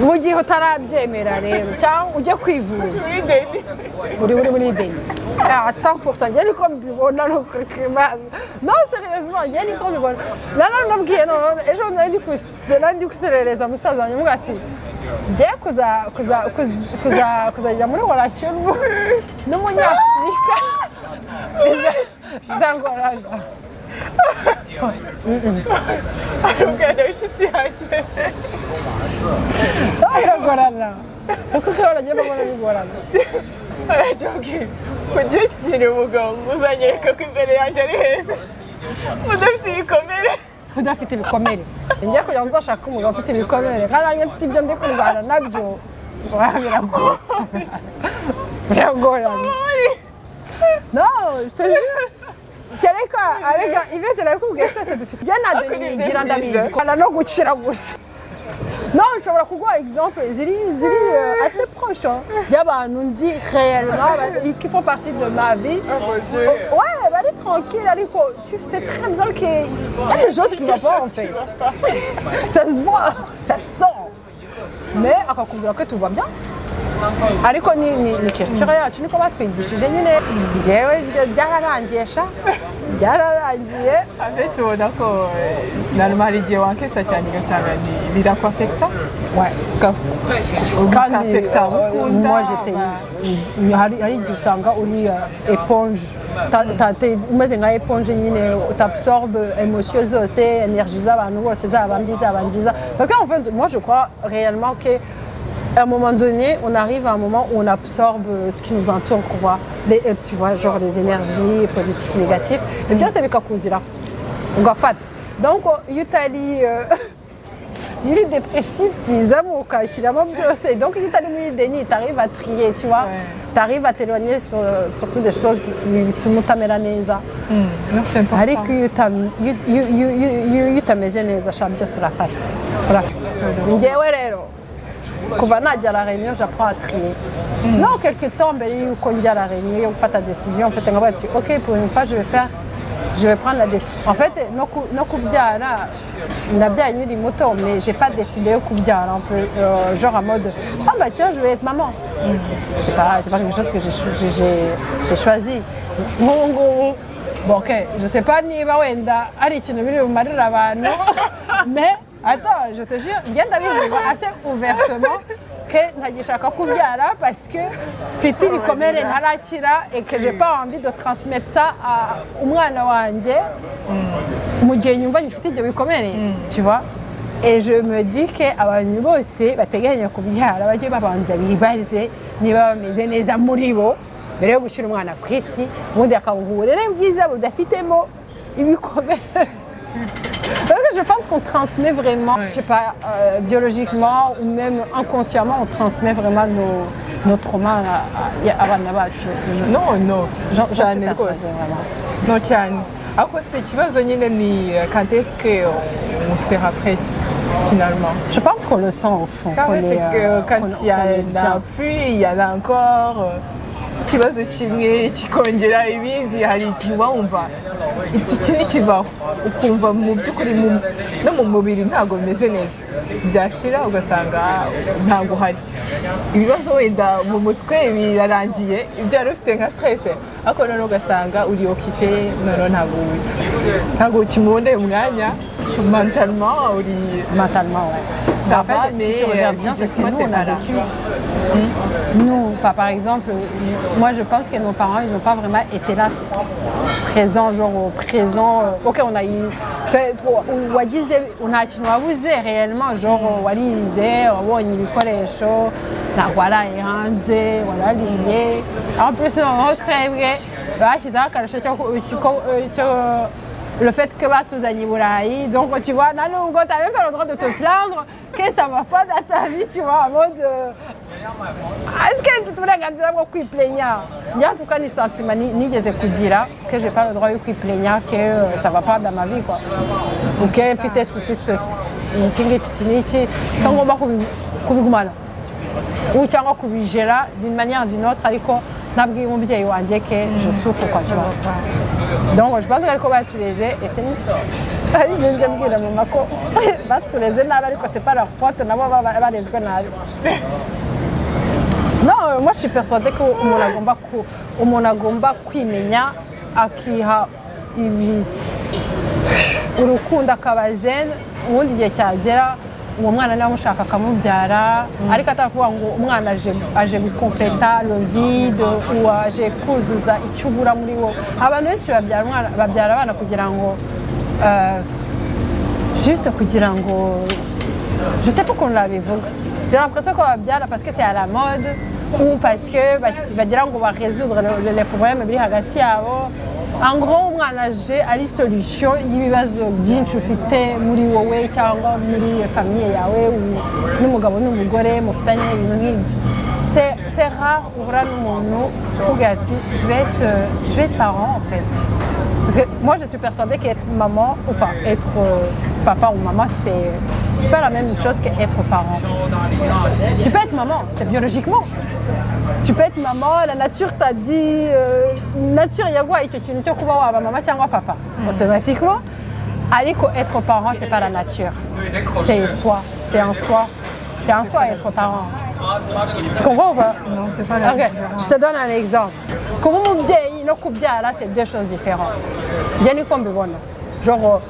Mu gihe utarabyemera rero cyangwa ujye kwivuza uri muri deni à 100%, njye niko mbibona. Non sérieusement, njye niko mbibona. Nabwiye ejo nari ndi kuserereza musaza wanjye mvuga ati ngiye kuzajya muri relation n'umunyafurika bizangorana. Arubwira inshuti yanjye biragorana kuko agiye babona bigorana. Arajya kujya ugira umugabo muzanyereka ko imbere yanjye ari heza udafite ibikomere. Udafite ibikomere ngiye kugira ngo nzashake umugabo ufite ibikomere kandi nanjye mfite ibyo ndi kurwana nabyo biragorana. Non, je te jure. Arega Yvette arakubwiye twese dufite ngira ndabizi ko no gucira gusa. Non, nshobora kuguha exemple ziri assez proche y'abantu nzi réellement qui font partie de ma vie. Ouais, bari tranquille ariko tu sais très bien qu'il y a des choses qui vont pas en fait. Ça se voit, ça se sent. Mais akakubwira ko tout va bien. Ariko ni culture yacu niko batwigishije nyine. Njyewe byararangiye. Avec ubona ko normal igihe wankesa cyane ugasanga birakwafecta. Ouais. Kandi moi j'étais hari igihe usanga uri éponge, umeze nka éponge nyine t'absorbe émotions zose, énergie z'abantu bose zaba mbi zaba nziza. Parce qu'en fait moi je crois réellement que À un moment donné, on arrive à un moment où on absorbe ce qui nous entoure, quoi. Tu vois, genre les énergies positives, négatives. Et bien, c'est bika kuzira. Ugafata. Donc, iyo utari iyo uri dépressif, bizamo ukashyiramo byose. Donc, iyo utari muri déni, tu arrives à trier, tu vois. Tu arrives à t'éloigner surtout des choses bituma utamera neza. Non, c'est important. Ariko iyo utameze neza, sha byose urafata. Njyewe rero kuva najya à la réunion, j'apprends à trier. Non, quelque temps mbere yuko njya à la réunion yo gufata décision, mfite nkavuga ati ok, pour une fois je vais prendre la décision. En fait, no kubyara ndabyaye nkiri muto, mais j'ai pas décidé yo kubyara un peu genre en mode ah bah tiens, je vais être maman. C'est pas quelque chose que j'ai choisi. Bon, ok, je sais pas niba wenda ari ikintu biri bumarira abantu, mais attends, je te jure, ngenda bivuga assez ouvertement que ntagishaka kubyara parce que mfite ibikomere ntarakira et que j'ai pas envie de transmettre ça à umwana wanjye mu gihe nyumva ngifite ibyo bikomere, tu vois. Et je me dis que abantu bose bateganya kubyara bajye babanza bibaze niba bameze neza muri bo mbere yo gushyira umwana ku isi, ubundi akabuha uburere bwiza budafitemo ibikomere. Je pense qu'on transmet vraiment, je sais pas, biologiquement ou même inconsciemment, on transmet vraiment nos traumas à abana bacu. Non, J'en suis cyane persuadée, rwose. vraiment. Non cyane. Ariko se ikibazo nyine ni quand est-ce qu'on sera prête finalement. Je pense qu'on le sent au fond. Parce qu'en fait, quand il y en a plus, il y en a encore. Ikibazo kimwe kikongera ibindi, hari igihe wumva iki ntikivaho ukumva mu by'ukuri no mu mubiri ntabwo bimeze neza, byashira ugasanga ntabwo hari ibibazo, wenda mu mutwe birarangiye ibyo wari ufite nka stress, ariko noneho ugasanga uri occupé, noneho ntabwo ukimuboneye umwanya mentalement, ouais. Ça en fait, va, si mais tu regardes bien, c'est ce que nous, on a vécu. Nous, par exemple, moi je pense que nos parents, ils n'ont pas vraiment été là, présents, genre au présent. Ok, on a eu. On a wabuze réellement, genre warize, wabonye ibikoresho, ntabwo warayihanze, warariye. En plus, noneho twebwe bashyizeho akarusho le fait que batuzanye i Burayi, donc tu vois, tu n'as même pas le droit de te plaindre que ça ne va pas dans ta vie, tu vois, en mode est-ce que tu voulais regarder ça pour kwiplainya? En tout cas, ni sentiment ni des kugira que j'ai pas le droit de kwiplainya, que ça va pas dans ma vie, quoi. Donc mfite soucis iki ngiki n'iki ko ngomba kubigumana ou cyangwa kubigera d'une manière ou d'une autre, ariko nabwiye umubyeyi wanjye que je souffre, quoi, tu vois. Donc je pense qu'ariko batureze et c'est ari nje mbwira mama ko batureze nabi, ariko c'est pas leur faute, nabo barezwe nabi. Non, moi je suis persuadée que umuntu agomba kwimenya akiha urukundo akaba zen, ubundi igihe cyagera uwo mwana niba amushaka akamubyara, ariko atakuvuga ngo umwana aje gukompleta le vide ou aje kuzuza icyo ubura muri wo. Abantu benshi babyara abana kugira ngo juste kugira ngo, je sais pas qu'on l'abivuga, j'ai l'impression qu'on babyara parce que c'est à la mode ou parce que bagira ngo ba résoudre les problèmes biri hagati yabo. En gros, umwana aje ari solution y'ibibazo byinshi ufite muri wowe cyangwa muri famille yawe n'umugabo n'umugore mufitanye ibintu nk'ibyo. C'est rare uhura n'umuntu uvuga ati je vais être parent, en fait. Parce que moi je suis persuadée qu'être maman, enfin être papa ou maman, c'est pas la même chose qu'être parent. Tu peux être maman, c'est biologiquement. Tu peux être maman, la nature t'a dit, nature yaguha icyo kintu cyo kuba waba mama cyangwa papa, automatiquement. Ariko être parent, c'est pas la nature, c'est soi, c'est en soi. C'est en soi être parent. Tu comprends ou pas? Non, c'est pas la okay. Je te donne un exemple. Comme umubyeyi no kubyara, c'est deux choses différentes. Njye niko mbibona. Genre,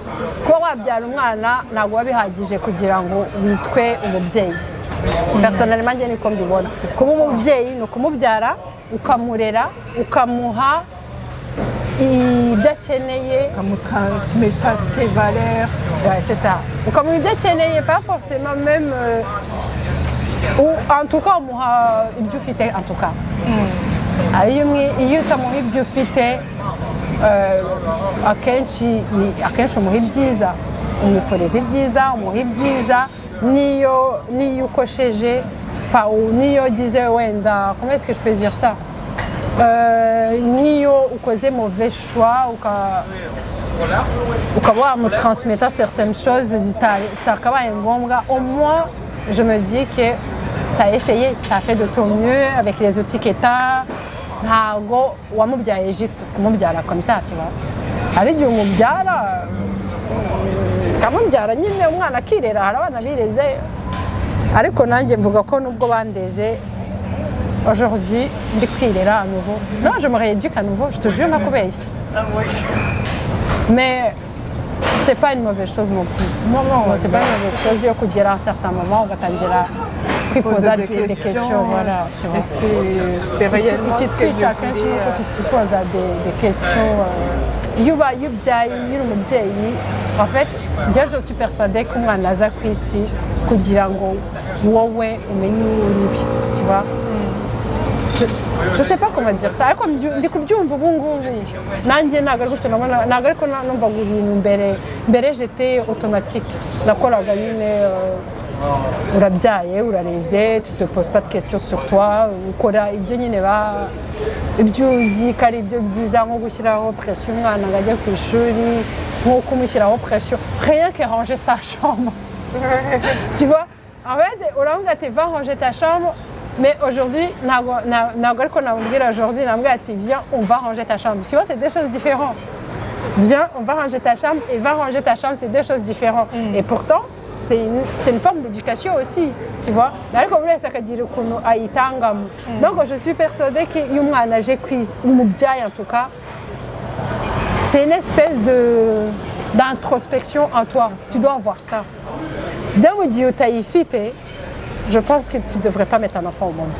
kuba wabyara umwana ntabwo bihagije kugira ngo witwe umubyeyi. Personnellement, njye niko mbibona. Kuba umubyeyi ni ukumubyara, ukamurera, ukamuha ibyo akeneye, ukamutransmettre tes valeurs. Ouais, c'est ça. Ukamuha ibyo akeneye, pas forcément même Ou en tout cas umuha ibyo ufite en tout cas iyo utamuha ibyo ufite akenshi umuha ibyiza umwifuriza ibyiza umuha ibyiza niyo ukosheje niyo ugize wenda comment est-ce que je peux dire ça niyo ukoze mauvais choix ukaba wamutransmettre certaines choses zitakabaye ngombwa au moins je me dis que tu as essayé, tu as fait de ton mieux avec les outils que tu as. Ntago wamubyaye jito kumubyara comme ça, tu vois. Hari igihe umubyara kamubyara nyine umwana akirera hari abana bireze ariko nanjye mvuga ko nubwo bandeze aujourd'hui ndi kwirera à nouveau. Non, je me rééduque à nouveau, je te jure nakubeshye. Mais c'est pas une mauvaise chose non plus. Non, c'est pas une mauvaise chose yo kugera à un certain moment ugatangira kwipoza des questions, voilà. Est-ce que c'est réellement ce que je voulais? Tu poses des questions. Iyo ubyaye uri umubyeyi, en fait, je suis persuadée qu'umwana aza ku isi kugira ngo wowe umenye uri, tu vois. Je sais pas comment dire ça, ariko ndi kubyumva ubu ngubu nanjye ntabwo ari gutyo ntabwo ariko numva ngo ibintu mbere j'étais automatique nakoraga nyine urabyaye urareze tu te poses pas de questions sur toi ukora ibyo nyine ibyo uzi ko ari ibyo byiza nko gushyiraho pression umwana ngo ajye ku ishuri nko kumushyiraho pression rien que ranger sa chambre tu vois en fait uravuga ati va ranger ta chambre. Mais aujourd'hui, viens, on va ranger ta chambre. Tu vois, c'est deux choses différentes. Viens, on va ranger ta chambre et va ranger ta chambre, c'est deux choses différentes. Et pourtant, c'est une forme d'éducation aussi, tu vois. Donc, je suis persuadée que Yumana j'ai quiz, en tout cas, c'est une espèce d'introspection en toi. Tu dois avoir ça. Dans le Dieu taïfité, je pense que tu ne devrais pas mettre un enfant au monde.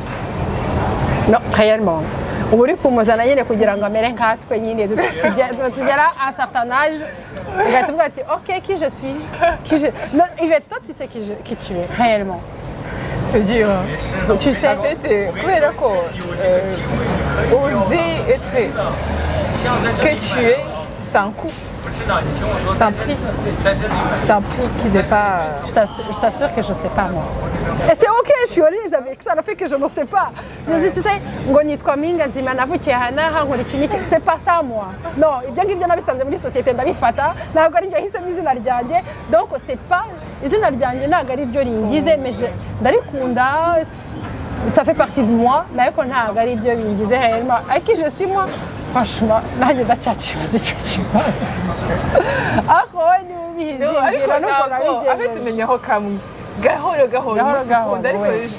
Non, réellement. Ubu uri kumuzana nyine kugira ngo amere nkatwe nyine tugera à un certain âge ugahita uvuga ati ok qui je suis non, Yvette, toi tu sais qui tu es réellement. C'est dur. Tu sais. En fait, kubera ko oser être ce que tu es, c'est un coup. C'est un prix. C'est un prix qui n'est pas... Je t'assure que je ne sais pas, moi. Et c'est ok, je suis heureuse avec ça, le fait que je ne sais pas. Je dis, tu sais, c'est pas ça, moi. Non, bien que bien dans la société, donc, c'est pas... Ça fait partie de moi, mais qu'on a regardé Dieu, il disait réellement, à qui je suis moi? Franchement, là, il y a des tchatchis, vas-y, que tu vas. Ah, oui, non, en fait, mais il y a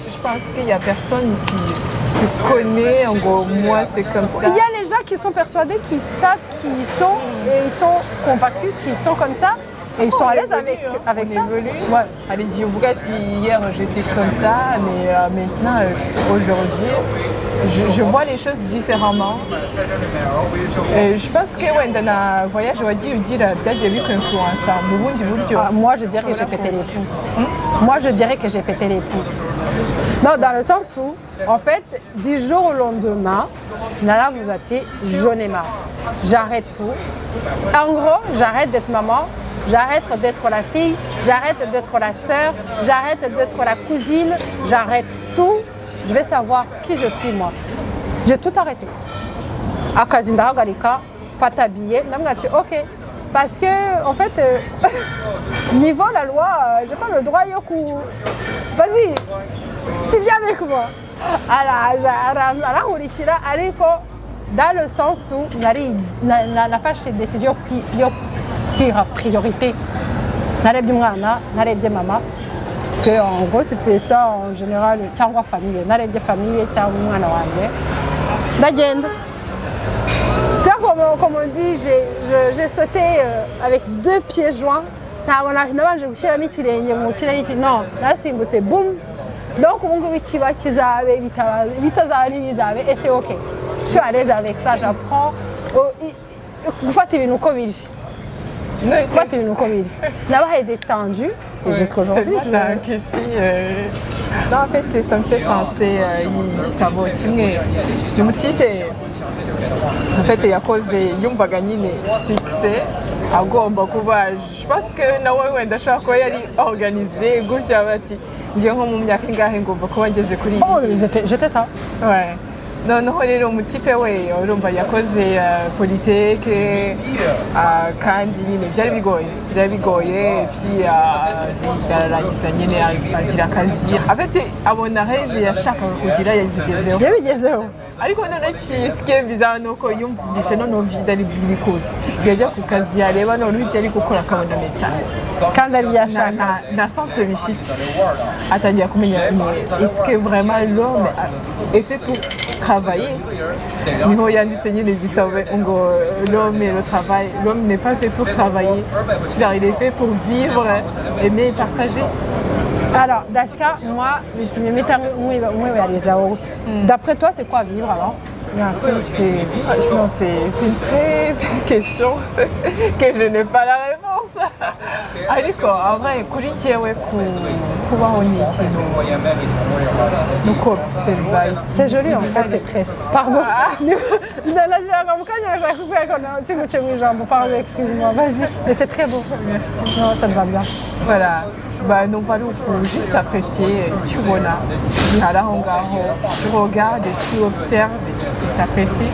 je pense qu'il n'y a personne qui se connaît, en gros, moi, c'est comme ça. Il y a les gens qui sont persuadés, qui savent qui ils sont, et ils sont convaincus qu'ils sont comme ça. Et ils sont à l'aise avec ça. Ouais. Allez, dis, hier j'étais comme ça, mais maintenant, aujourd'hui, je vois les choses différemment. Et je pense que dans un voyage, je vais dire peut-être j'ai vu qu'influence. Moi, je dirais que j'ai pété les plombs. Moi, je dirais que j'ai pété les plombs. Non, dans le sens où, en fait, du jour au lendemain, Nala vous a dit, j'en ai marre. J'arrête tout. En gros, j'arrête d'être maman. J'arrête d'être la fille, j'arrête d'être la sœur, j'arrête d'être la cousine, j'arrête tout. Je vais savoir qui je suis moi. J'ai tout arrêté. Akazinda Galika, pas t'habiller, ok. Parce que, en fait, niveau la loi, j'ai pas le droit, Yoku. Vas-y, tu viens avec moi. Dans le sens où, la fâche, c'est une décision priorité. Narebye umwana, narebye mama. Parce que en gros c'était ça en général, cyangwa famille. Narebye famille cyangwa umwana wanjye. Ndagenda. Comme on dit, j'ai sauté avec deux pieds joints. Nabanje gushyiramo ikirenge mu kirenge. Non, nasimbutse boum. Donc ubu ngubu ikiba kizabe bitazaba n'ibizabe et c'est ok. Je suis à l'aise avec ça, j'apprends gufata ibintu uko biri. gufata ibintu uko biri nabahaye détendu et jusqu'aujourd'hui je Non, en fait, ça me fait penser igitabo kimwe cy'umutipe en fait yakoze yumvaga nyine succès agomba kuba je pense que nawe wenda ashobora kuba yari organisé gutya bati ngiye nko mu myaka ingahe ngomba kuba ngeze kuri iyi. Oh, j'étais ça. Ouais. Noneho rero umutipe we urumva yakoze politike kandi nyine byari bigoye puis ararangiza nyine agira akazi en fait abona rêve yashakaga kugira yazigezeho yabigezeho ariko noneho kisike bizana nuko yumvishe noneho vida biri kuza yajya ku kazi yareba noneho ibyo ari gukora akabona message kandi ari byashaka na sens bifite atangira kumenya est-ce que vraiment l'homme est fait pour travailler niho yanditse nyine igitabo ngo l'homme et le travail l'homme n'est pas fait pour travailler il est fait pour vivre aimer partager. Alors, Daska, moi, tu me mets d'après toi, c'est quoi vivre alors? En fait, non, c'est une très belle question que je n'ai pas la réponse. Ariko, en vrai, kuri jewe kubaho ni ikintu nuko observa. C'est joli en fait, t'es tresse. Pardon. Pardon, excuse-moi, vas-y. Mais c'est très beau. Merci. Non, ça te va bien. Voilà. Non pas pour juste apprécier, tu vois là, tu regardes et tu observes et tu apprécies,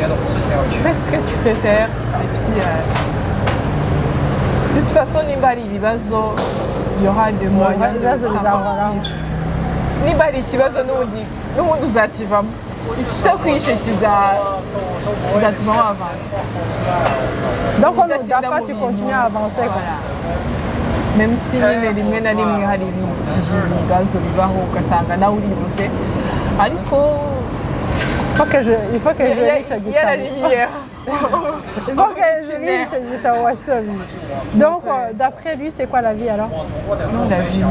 tu fais ce que tu peux faire et puis de toute façon il y aura des moyens de s'en sortir. Nibali ikibazo n'ubundi uzakivamo ikitakwishe kizatuma avancer. Donc on ne doit pas, tu continues à avancer comme ça. Même si rimwe na rimwe hari ibibazo bibaho ugasanga nawe uribuze ariko il faut que je lis icyo gitabo. Il y a la lumière. Il faut que je lis icyo gitabo wasomye. Donc d'après lui c'est quoi la vie alors? Non, la vie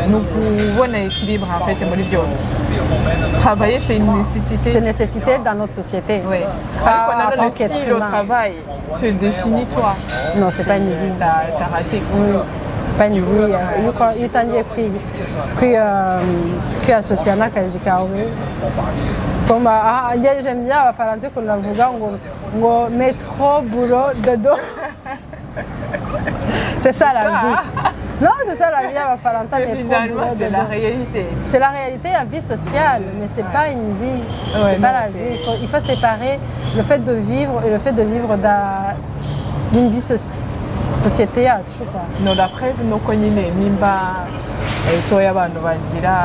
ni ukubona équilibre en fait muri byose. Travailler c'est une nécessité. C'est une nécessité dans notre société. Oui. En tant qu'être si le travail te définit toi. Non, c'est pas une vie. T'as raté. Oui. C'est pas une vie. Iyo utangiye kwiasosiya n'akazi kawe j'aime bien abafaransa ukuntu bavuga ngo métro boulot dodo. C'est ça la vie. Non, c'est ça la vie abafaransa, métro boulot dodo. C'est la réalité. C'est la réalité, la vie sociale, mais c'est pas une vie. Ouais, c'est pas la vie. Il faut séparer le fait de vivre et le fait de vivre d'une vie société yacu quoi. No d'après nuko nyine nimba toya abantu bagira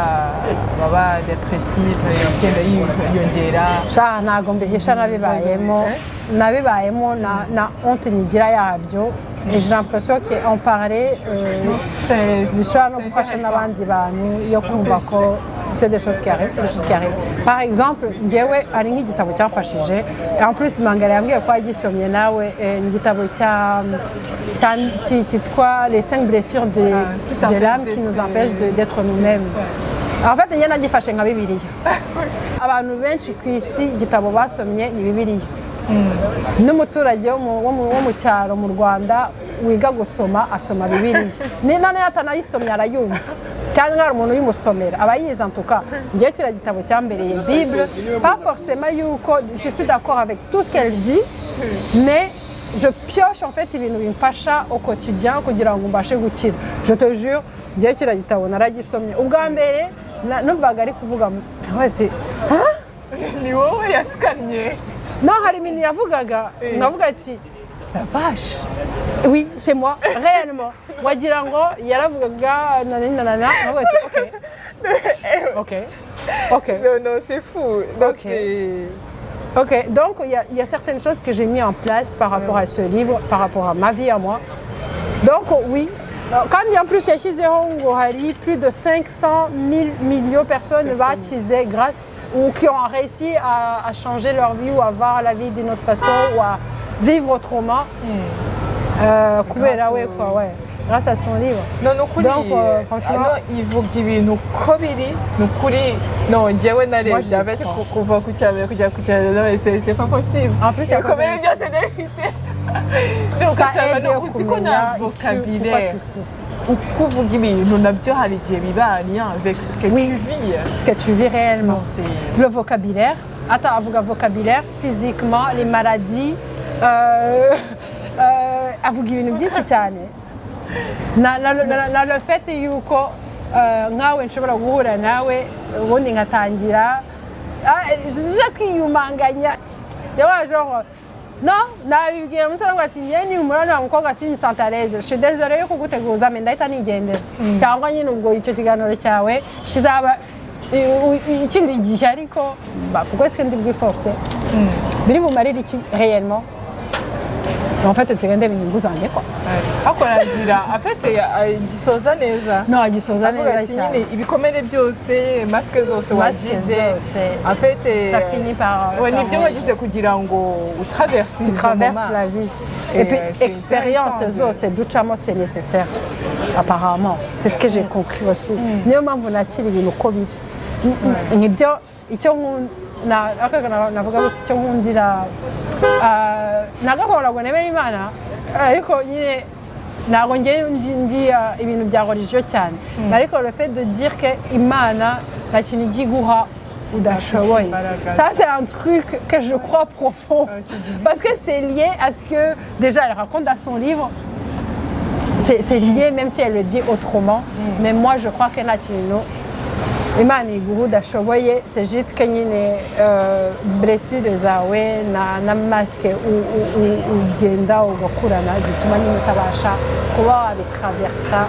baba depressive igenda yiyongera ntago mbihesha nabibayemo na honte nyigira yabyo et j'ai l'impression qu'en parler bishobora no gufasha n'abandi bantu yo kumva ko c'est des choses qui arrivent. Par exemple, njyewe hari nk'igitabo cyamfashije en plus Mangara yambwiye ko yagisomye nawe igitabo cyitwa les 5 blessures de l'âme qui nous empêchent d'être nous-mêmes. En fait, njye nagifashe nka Bibiliya. Abantu benshi ku isi igitabo basomye ni Bibiliya. N'umuturage wo mu cyaro mu Rwanda wiga gusoma asoma Bibiliya. None atanayisomye arayumva. Cyangwa hari umuntu uyimusomera aba yize en tout cas. Njye kira gitabo cyambereye Bible, pas forcément yuko je suis d'accord avec tout ce qu'elle dit, mais je pioche en fait ibintu bimfasha au quotidien kugira ngo mbashe gukira. Je te jure, njye kira gitabo naragisomye. Ubwa mbere numvaga ari kuvuga wese ni wowe yaskanye. Non, hari ibintu yavugaga ngavuga ati la vache. Oui, c'est moi, réellement. Wagira ngo yaravugaga nanana, ngavuga ati OK. Non, c'est fou. Donc Ok, donc il y a certaines choses que j'ai mis en place par rapport à ce livre, par rapport à ma vie à moi. Donc oui, quand en plus yashyizeho ngo hari plus de 500 000 millions de personnes bakize grâce ou qui ont réussi à changer leur vie ou à voir la vie d'une autre façon ou à vivre autrement. Kubera we quoi, ouais. grâce à son livre. Non, nukuri. Donc, franchement, ivuga ibintu ko biri nukuri. Non, njyewe narebye avec kuva ku cyambere kujya ku cyambere c'est pas possible. En plus, il y a combien de c'est vérité. Donc ça ça aide va aussi qu'on a un vocabulaire. Kuvuga ibintu nabyo hari igihe biba en lien avec ce que tu vis. Ce que tu vis réellement. Le vocabulaire. Attends, avuga vocabulaire, physiquement, les maladies. Avuga ibintu byinshi cyane. Na le fait yuko nkawe nshobora guhura nawe ubundi ngatangira je kwiyumanganya. Genre non, nabibwiye umusore ngo ati njye nimura nta mukobwa sinyisanta à l'aise. Je suis désolée yo kuguteguza mais ndahita nigendera. Cyangwa nyine ubwo icyo kiganiro cyawe kizaba ikindi gihe ariko pourquoi est-ce que ndi bwiforce biri bumarire iki réellement. En fait tugende binyungu zanjye quoi. Hakoragira afite gisoza neza. No, gisoza neza cyane. Nyine ibikomere byose, masque zose wagize. Afite ça finit par ouais, nibyo wagize kugira ngo utraverse. Tu traverses la vie. Et puis expérience zose ducamo c'est nécessaire apparemment. C'est ce que j'ai compris aussi. Niyo mpamvu nakira ibintu uko biri. Nibyo icyo navuga ngo icyo nkundira nagakora ngo nemera Imana ariko nyine ntabwo ngiye ndi ibintu bya religion cyane ariko le fait de dire que Imana nta kintu igiguha udashoboye, ça c'est un truc que je crois profond parce que c'est lié à ce que déjà elle raconte dans son livre. C'est lié même si elle le dit autrement, mais moi je crois que nta kintu Imana iguha udashoboye. C'est juste que nyine blessure zawe na masque ugenda ugakurana zituma nyine utabasha kuba wabitraversa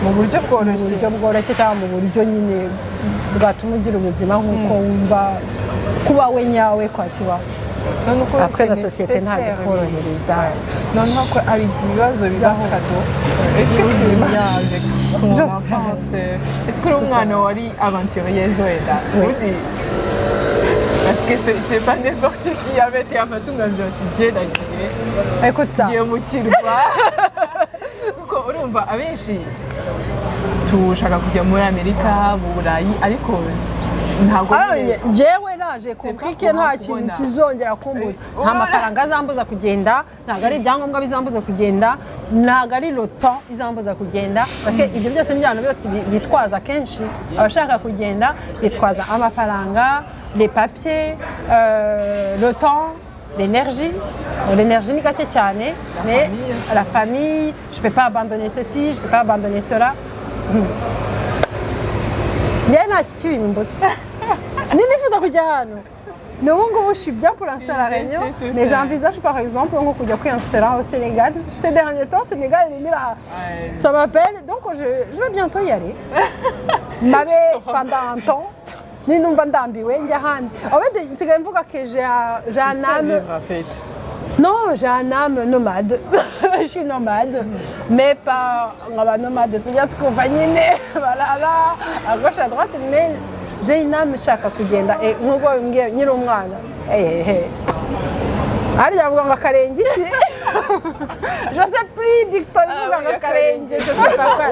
mu buryo bworoshye cyangwa mu buryo nyine bwatuma ugira ubuzima nk'uko wumva kuba we nyawe kwa kiba. Après la société ntabwo tworohereza noneho ko ari ibibazo bibaho. Est-ce que c'est bien avec ton enfance? Est-ce que l'umwana wari aventureuse wenda? Oui. Parce que c'est pas n'importe qui avait été afata umwanzuro ati jye nagiye. Écoute ça. Ngiye mu kirwa. Kuko urumva abenshi tushaka kujya muri Amerika, mu Burayi ariko ntabwo jewe naje komplike nta kintu kizongera kumbuza, nta mafaranga azambuza kugenda, ntabwo ari ibyangombwa bizambuza kugenda, ntabwo ari loto izambuza kugenda parce que ibyo byose n'ibyantu byose bitwaza kenshi abashaka kugenda bitwaza amafaranga, les papiers, le temps, l'énergie. L'énergie ni gake cyane, mais la famille, je peux pas abandonner ceci, je peux pas abandonner cela. Nta kibi mbuze nifuza kujya hano n'ubu ngubu je suis bien pour l'instant à La Réunion, mais j'envisage par exemple kujya kwinstaller au Sénégal. Ces derniers temps Sénégal ça m'appelle, donc je vais bientôt y aller. Mabe pendant un temps ninumva ndambiwe njya handi. En fait nsigaye mvuga que j'ai un âme. Non, j'ai un âme nomade. Je suis nomade, mais pas nomade. C'est-à-dire qu'on va voilà, là, à gauche, à droite, mais j'ai une âme shaka kugenda. Et on voit nyiri umwana. Ariya avuga ngo akarenge iki? Je sais plus dicton ivuga ngo akarenge, je sais pas quoi.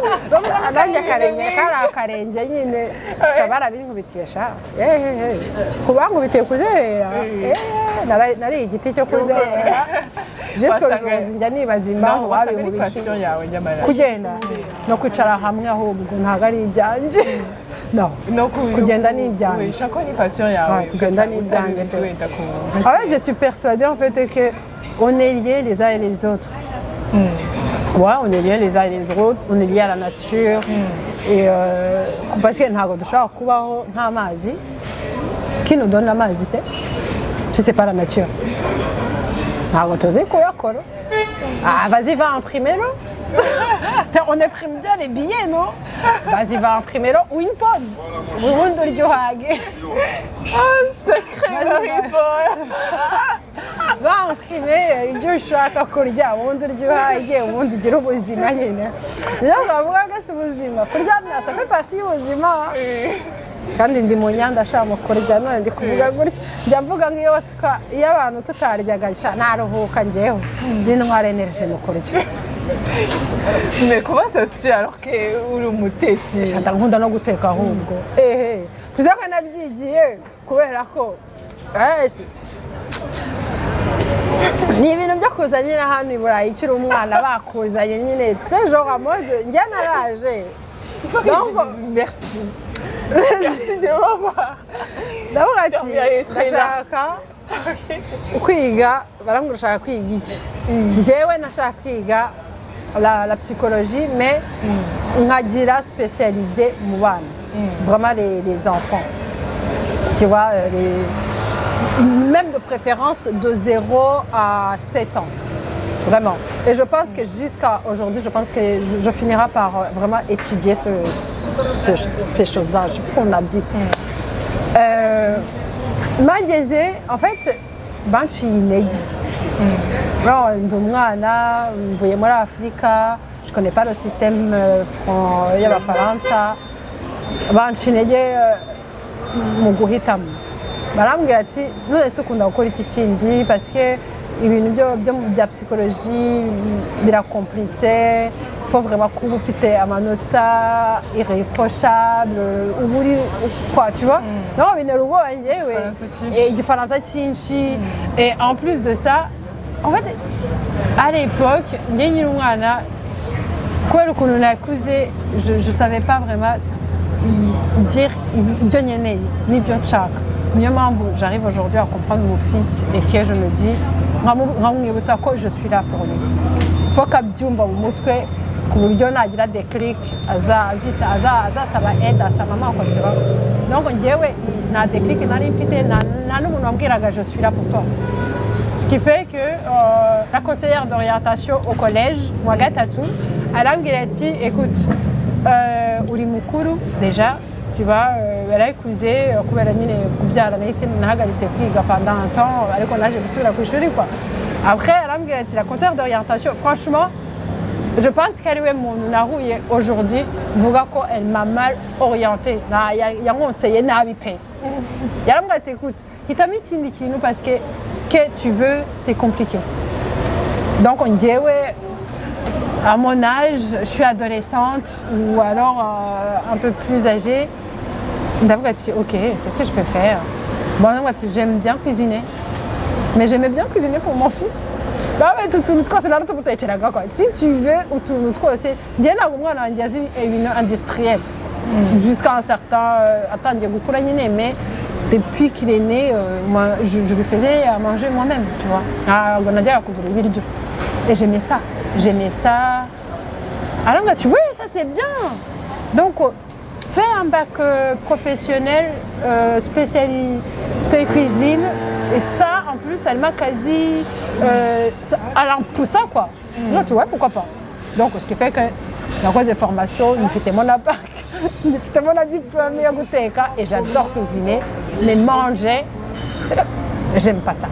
Nanjye akarenge kari akarenge nyine shabara binkubitiye sha. Kubankubitiye kuzerera. Nari igiti cyo kuzerera. Juste aujourd'hui njya nibaza impamvu babinkubitiye. Kugenda no kwicara hamwe ahubwo ntabwo ari ibyanjye. No, kugenda ni ibyanjye. Chacun ni passion yawe. Kugenda ni ibyanjye. Je suis persuadée en fait que on est liés les uns et les autres. Ouais, on est liés les uns et les autres, on est liés à la nature. Et parce que ntabwo dushobora kubaho nta mazi. Qui nous donne la mazi c'est pas la nature. Ntabwo tuzi kuyakora. Ah, vas-y, va imprimer-le. On imprime bien les billets, non? Vas-y, va imprimer-le ou une pomme. Ubundi uryohage. Ah, sacré Marie-Paul. Va imprimer ibyo ushaka kurya, ubundi uryohage, ubundi ugira ubuzima nyine. Rero bavuga ko si ubuzima. Kurya ça fait partie y'ubuzima. Kandi ndi mu nyanda ashaka mu kurya none ndi kuvuga gutya. Njya mvuga nk'iyo abantu tutaryaga naruhuka njyewe. N'intwara energy mu kurya. Mais comment ça se fait alors que uri umutetsi shata nkunda no guteka ahubwo tuze ko nabyigiye kubera ko ni ibintu byo kuza nyine hano i Burayi ukiri umwana bakuzanye nyine tuse genre mode njye naraje merci merci de m'avoir ndavuga ati ndashaka kwiga barambwira ushaka kwiga iki njyewe nashaka kwiga la psychologie mais nkagira spécialisé mu bana vraiment les enfants tu vois même de préférence de 0 à 7 ans vraiment et je pense que jusqu'à aujourd'hui je pense que je finirai par vraiment étudier ces choses-là je sais pas qu'on a dit mageze en fait banciye intege ndi umwana mvuye muri Afurika je connais pas le système y'abafaransa banciye intege mu guhitamo barambwira ati none se ukunda gukora iki kindi parce que ibintu bya psychologie birakomplitse faut vraiment kuba ufite amanota irréprochable uburi quoi tu vois non bintera ubwoba njyewe igifaransa cyinshi et en plus de ça en fait à l'époque njye nkiri umwana kubera ukuntu nakuze je savais pas vraiment dire ibyo nkeneye n'ibyo nshaka niyo mpamvu j'arrive aujourd'hui à comprendre mon fils et que je me dis nkamwibutsa ko je suis là pour lui faut kabyumva mu mutwe ku buryo nagira déclic azasaba aide à sa maman quoi tu vois donc njyewe nta déclic nari mfite nta n'umuntu wambwiraga je suis là pour toi ce qui fait que la conseillère d'orientation au collège moi gatatu arambwira ati écoute uri mukuru déjà tu vois yarayikuze kubera nyine kubyara nahise nahagaritse kwiga pendant un temps ariko naje gusubira ku ishuri quoi après arambwira ati la conseillère d'orientation franchement je pense qu'elle est muntu nahuye aujourd'hui mvuga ko elle m'a mal orientée yankonseye nabi pe yarambwira ati écoute hitamo ikindi kintu parce que ce que tu veux c'est compliqué donc njyewe à mon âge je suis adolescente ou alors un peu plus âgée d'avoir dit ok, qu'est-ce que je peux faire? Bon, j'aime bien cuisiner, mais j'aimais bien cuisiner pour mon fils. Bah ouais, tout le temps c'est là tout le quoi. Si tu veux ou tout le temps c'est bien là au moins un industriel jusqu'à un certain attends j'ai beaucoup régné mais depuis qu'il est né moi je lui faisais à manger moi-même tu vois. Ah on a dit à couvrir l'huile et j'aimais ça alors bah tu vois ça c'est bien donc fais un bac professionnel spécialité cuisine et ça en plus elle m'a quasi elle en poussa quoi non tu vois pourquoi pas donc ce qui fait que dans quoi des formations il fait mon appart il fait mon diplôme à guteka et j'adore cuisiner mais manger j'aime pas ça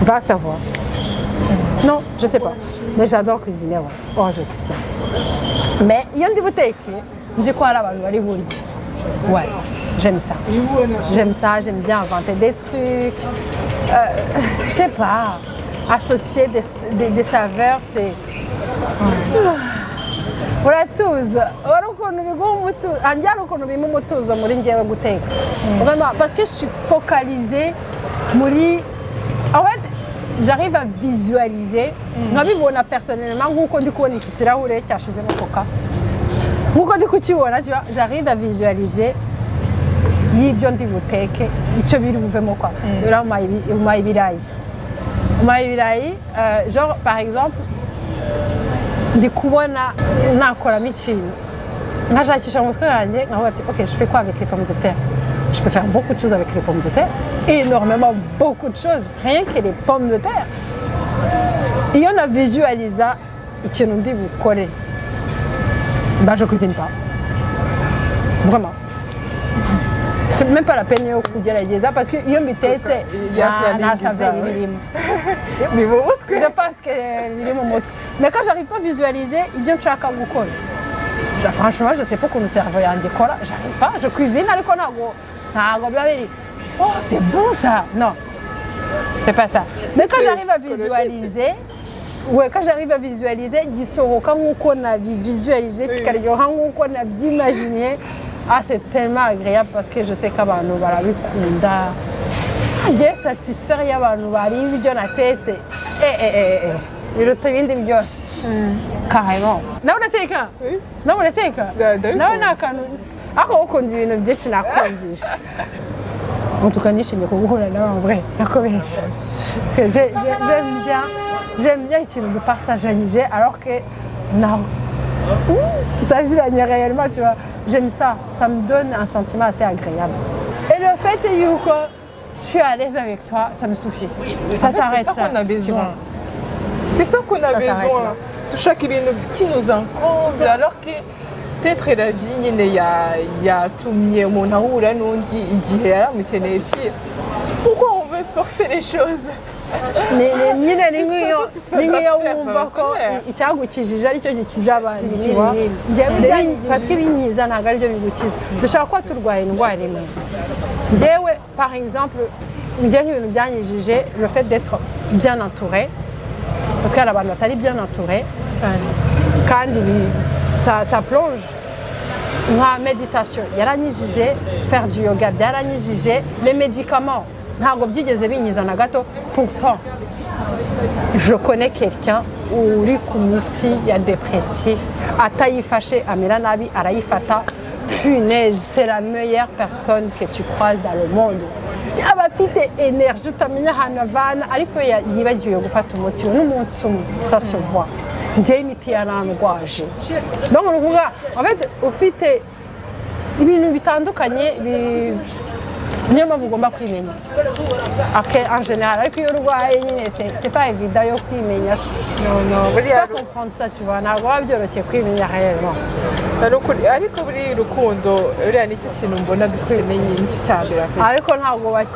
va savoir non je sais pas mais j'adore cuisiner ouais. Oh je kiffe ça mais il y a une bouteille dis quoi là ouais j'aime ça j'aime bien inventer des trucs je sais pas associer des saveurs c'est voilà tous vraiment parce que je suis focalisée en fait j'arrive à visualiser nkabibona personnellement nkuko ndi kubona iki kirahure cyashizemo coca nkuko ndi kukibona tu vois j'arrive à visualiser y'ibyo ndi buteke icyo biri buvemo quoi là umaye ibirayi genre par exemple ndi kubona nakoramo ikintu nkashakisha mu mutwe yanjye nkavuga ati ok je fais quoi avec les pommes de terre je peux faire beaucoup de choses avec les pommes de terre énormément beaucoup de choses rien que les pommes de terre iyo na visualisa ikintu ndi bukore bah je cuisine pas vraiment c'est même pas la peine yo kugerageza parce que iyo mbitetse na saveur ibirimo ni mu mutwe je pense que biri mu mutwe mais quand j'arrive pas à visualiser ibyo nshaka gukora franchement je sais pas comment cerveau yanjye ikora j'arrive pas je cuisine ariko ntago biba biri oh c'est bon ça non c'est pas ça mais quand j'arrive à visualiser ouais, quand j'arrive à visualiser gisohoka nk'uko nabivisualise kikaryoha nk'uko nabyimaginé, ah c'est tellement agréable parce que je sais qu'abantu barabikunda. Ngiye satisfaire y'abantu bariye ibyo natetse biruta ibindi byose carrément. Nawe urateka? Nawe urateka? Nawe ni akantu ako ukunda ibintu byinshi nakumvisha. En tout cas nishimiye kuguhura nawe en vrai nakobesha. Parce que j'aime bien ikintu dupartageanyije alors que non tutaziranye réellement, tu vois. J'aime ça, ça me donne un sentiment assez agréable. Et le fait que je suis à l'aise avec toi, ça me suffit. Ça s'arrête là. C'est ça qu'on a besoin. C'est ça qu'on a besoin. Dushaka ibintu qui nous encombre alors que peut-être la vie nyine yatumye umuntu ahura n'undi igihe yaramukeneye pire. Pourquoi on veut forcer les choses? nyine ni nk'iyo wumva ko icyagukijije aricyo gikiza abandi, parce que ibinyiza ntabwo aribyo bigukiza. Dushaka kuba turwaye indwara imwe. Njyewe par exemple njye nk'ibintu byanyijije le fait d'être bien entouré, parce que hari abantu batari bien entouré kandi ça plonge. Nka méditation yaranyijije, faire du yoga byaranyijije, les médicaments ntabwo byigeze binyiza na gato. Pourtant je connais quelqu'un uri ku miti ya dépressif atayifashe amera nabi arayifata, punaise c'est la meilleure personne que tu croises dans le monde. Yaba afite énergie utamenya ahantu avana ariko yibagiwe gufata umuti n'umunsi umwe, ça se voit. Njyewe imiti yarandwaje. Donc uruvuga en fait ufite ibintu bitandukanye niyo mpamvu ugomba kwimenya en général, ariko iyo urwaye nyine c'est pas évident yo kwimenya. Tu peux comprendre ça, tu vois, ntabwo biba byoroshye kwimenya réellement. Ariko buri rukundo uriya nicyo kintu mbona dukeneye, nicyo cya mbere. Ariko ntabwo ari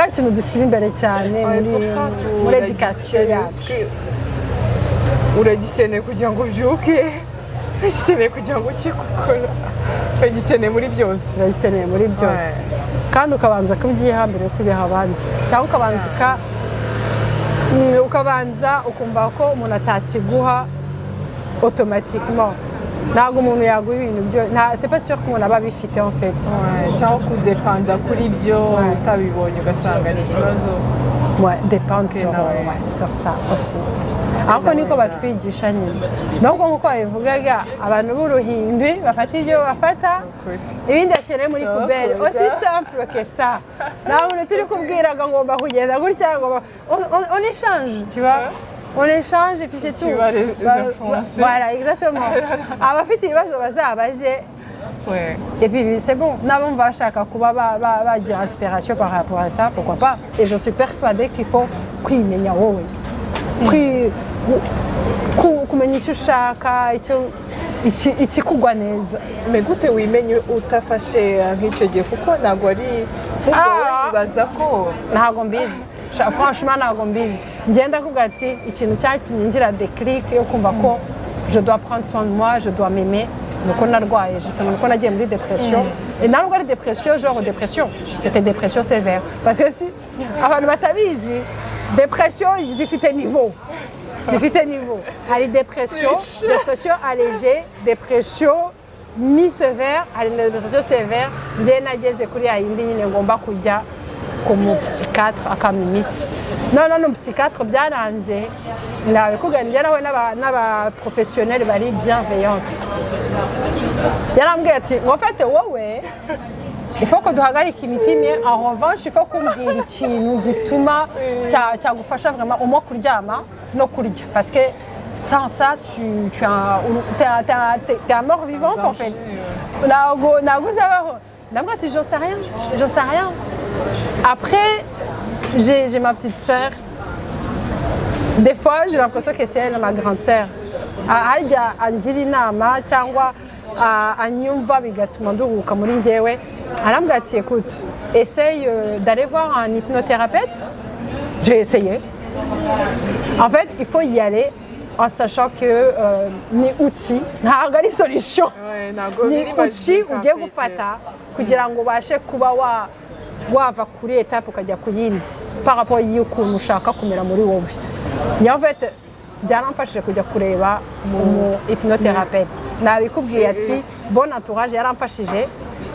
ikintu dushyira imbere cyane muri education yacu. Uragikeneye kugira ngo ubyuke, uragikeneye kugira ngo uke gukora, uragikeneye muri byose. Uragikeneye muri byose kandi ukabanza kubyiha mbere yo kubiha abandi, cyangwa ukabanza ukumva ko umuntu atakiguha automatiquement. Ntabwo umuntu yaguha ibintu byo, c'est pas sûr ko umuntu aba abifite en fait. Cyangwa kudepanda kuri byo utabibonye ugasanga ni ikibazo. Dépendre sur ça aussi. Ariko niko batwigisha nyine. Nubwo nk'uko babivugaga abantu b'uruhimbi bafata ibyo bafata ibindi ashyire muri poubelle. Aussi simple que ça. Ntabwo turi kubwiraga ngomba kugenda gutya, on échange, tu vois. On échange et puis c'est tout. Tu vas les influencer. Voilà, exactement. Abafite ibibazo bazabaze. Et puis c'est bon, nabo bashaka kuba bagira inspiration par rapport à ça, pourquoi pas. Et je suis persuadée qu'il faut kwimenya wowe. Kumenya icyo ushaka, ikikugwa neza. Mais gute wimenye utafashe nk'icyo gihe kuko ntabwo ari bibaza ko ntabwo mbizi. Franchement ntabwo mbizi. Ngenda kuvuga ati ikintu cyatumye ngira déclic yo kumva ko je dois prendre soin de moi, je dois m'aimer. nuko narwaye justement nuko nagiye muri dépression et ntabwo ari dépression genre dépression, c'était dépression sévère parce que si abantu batabizi dépression zifite niveau hari dépression allégée, dépression mi-sévère, hari dépression sévère. Njye nageze kuri yindi nyine ngomba kujya ku psychiatre akampa imiti. Non, psychiatre byaranze nawe kuganira nawe n'aba professionnels bari bienveillante. Yarambwiye ati en fait wowe il faut que duhagarike imiti, mais en revanche il faut kumbwira ikintu gituma cyagufasha vraiment au moins kuryama no kurya, parce que sans ça tu es un mort vivante en fait. Ntabwo uzabaho. D'abord j'en sais rien. Après j'ai ma petite sœur. Des fois j'ai l'impression que c'est elle ma grande sœur. Ajya angira inama cyangwa anyumva bigatuma nduhuka muri njyewe. Arambwira ati écoute, essaye d'aller voir un hypnothérapeute. J'ai essayé. En fait, il faut y aller en sachant que ni outil ntabwo ari solution, ni outil ugiye gufata kugira ngo ubashe kuba wava kuri etape ukajya ku yindi par rapport y'ukuntu ushaka kumera muri wowe. njye en fait byaramfashije kujya kureba umu hypnothérapeute nabikubwiye ati bon entourage yaramfashije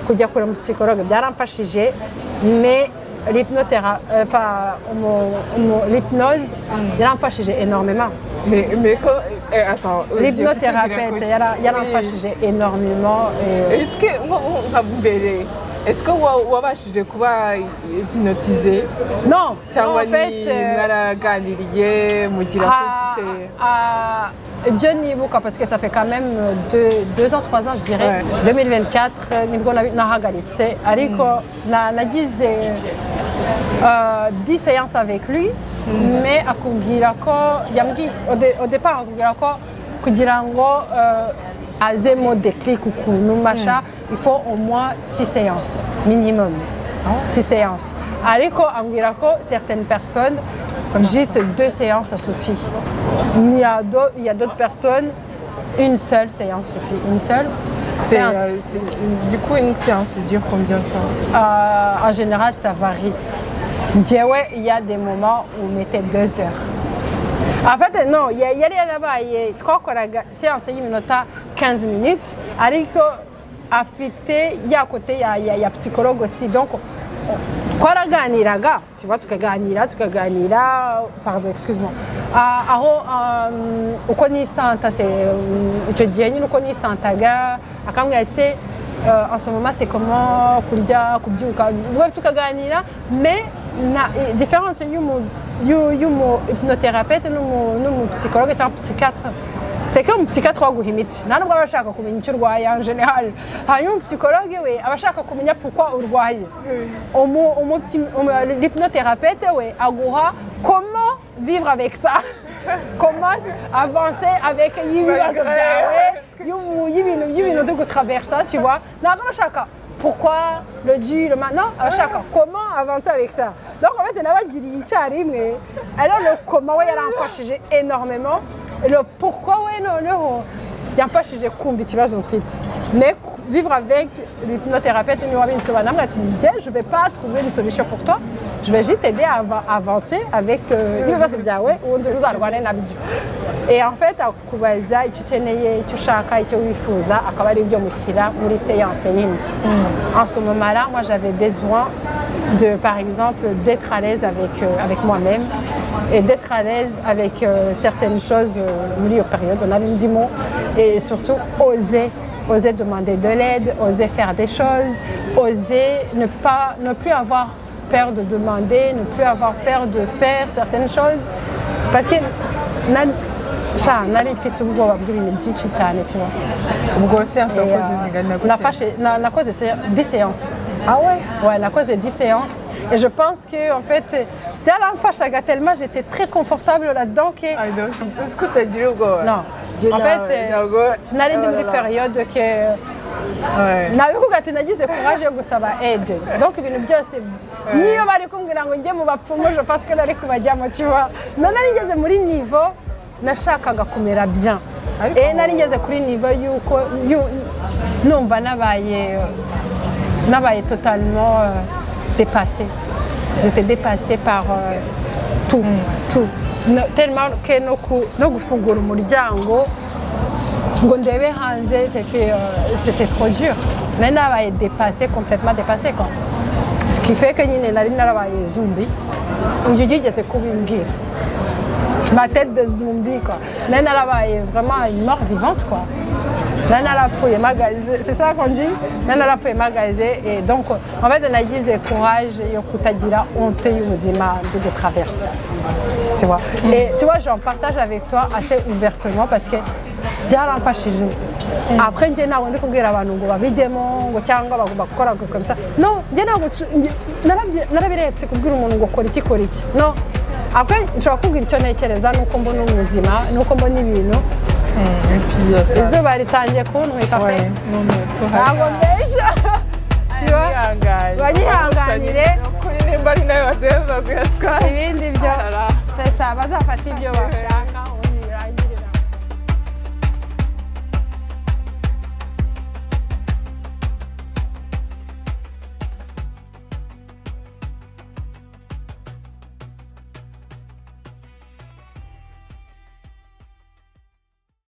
kujya kureba mu psychologue byaramfashije mais l'hypnose yaramfashije énormément mais attends l'hypnothérapeute yaramfashije énormément est-ce que nka mbere est-ce que wabashije kuba hypnotisé non cyangwa en fait mwaraganiriye mugira ibyo nibuka parce que ça fait quand même 2 ans 3 ans je dirais 2024 nibwo nahagaritse ariko nagize 10 séances avec lui mais akubwira ko yambwiye au départ akubwira ko kugira ngo azemo déclic ukuntu masha il faut au moins 6 séances minimum 6 séances ariko ambwira ko certaines personnes juste 2 séances ça suffit il y a d'autres personnes une seule séance suffit une seule séance. Du coup une séance dure combien de temps en général ça varie il y a des moments où on mettait 2 heures. En fait, non, yari yarabaye twakoraga séance y'iminota 15 minutes ariko afite ya côté ya psychologue aussi donc twaraganiraga tu vois tukaganira pardon excuse-moi aho uko nisanta icyo gihe nyine uko nisantaga akambwira ati en ce moment c'est comment kurya kubyuka tukaganira mais na différence y'umu hypnothérapeute n'umu psychologue cyangwa psychiatre c'est que un psychiatre waguha imiti nta nubwo aba ashaka kumenya icyo urwaye en général hanyuma psychologue we aba ashaka kumenya pourquoi urwaye l'hypnothérapeute we aguha comment vivre avec ça comment avancer avec ibibazo byawe y'ibintu byo gutraversa tu vois ntabwo aba ashaka pourquoi le dû, le maintenant, comment avancer avec ça. Donc en fait, alors le comment, il a empêché énormément. Et le pourquoi, il a empêché mais vivre avec l'hypnothérapeute, je ne vais pas trouver une solution pour toi. Je vais juste t'aider à avancer avec et en fait, en ce moment-là, moi j'avais besoin de, par exemple, d'être à l'aise avec moi-même et d'être à l'aise avec certaines choses liées aux périodes, on a dit mot, et surtout oser demander de l'aide, oser faire des choses, oser ne plus avoir peur de demander, ne plus avoir peur de faire certaines choses parce que nari mfite ubwoba bw'ibintu byinshi cyane tu vois. Ubwo séance wakoze zingana gute? Nakoze 10 séances. Ah ouais? Ouais, nakoze 10 séances et je pense que en fait byaramfashaga tellement j'étais très confortable là-dedans que est-ce que tu as dit ubwoba? Non. En fait nari ndi muri période que nabikuga ati nagize courage yo gusaba aide donc ibintu byose niyo bari kumbwira ngo njye mu bapfumu je pense que nari kubajyamo tu vois none nigeze muri niveau nashakaga kumera bien et nari ngeze kuri niveau yuko numva nabaye totalement dépassée. J'étais dépassée par tout tellement que no gufungura umuryango ngo ndebe hanze c'était trop dur mais nabaye dépassée complètement dépassée quoi ce qui fait que nyine nari narabaye zombie uyu yigeze kubimbwira ma tête de zombie quoi. Nana là-bas est vraiment une mort vivante quoi. Nana là pour c'est ça qu'on dit. Nana là pour et donc en fait on a dit courage et okutadira honte y'ubuzima de traverser. Tu vois. Et tu vois j'en partage avec toi assez ouvertement parce que byaramfashije. Après njye nawe ndi kubwira abantu ngo babijyemo ngo cyangwa bagomba gukora comme ça. Non, njye nawe narabiretse kubwira umuntu ngo kora iki. Non. Après nshobora kubwira icyo ntekereza nuko mbona ubuzima nuko mbona ibintu izuba ritangiye kuntwika pe ntabwo mbeshya banyihanganire kuri nimba ari nayo bateza kuyatwara ibindi byo bazafata ibyo bashaka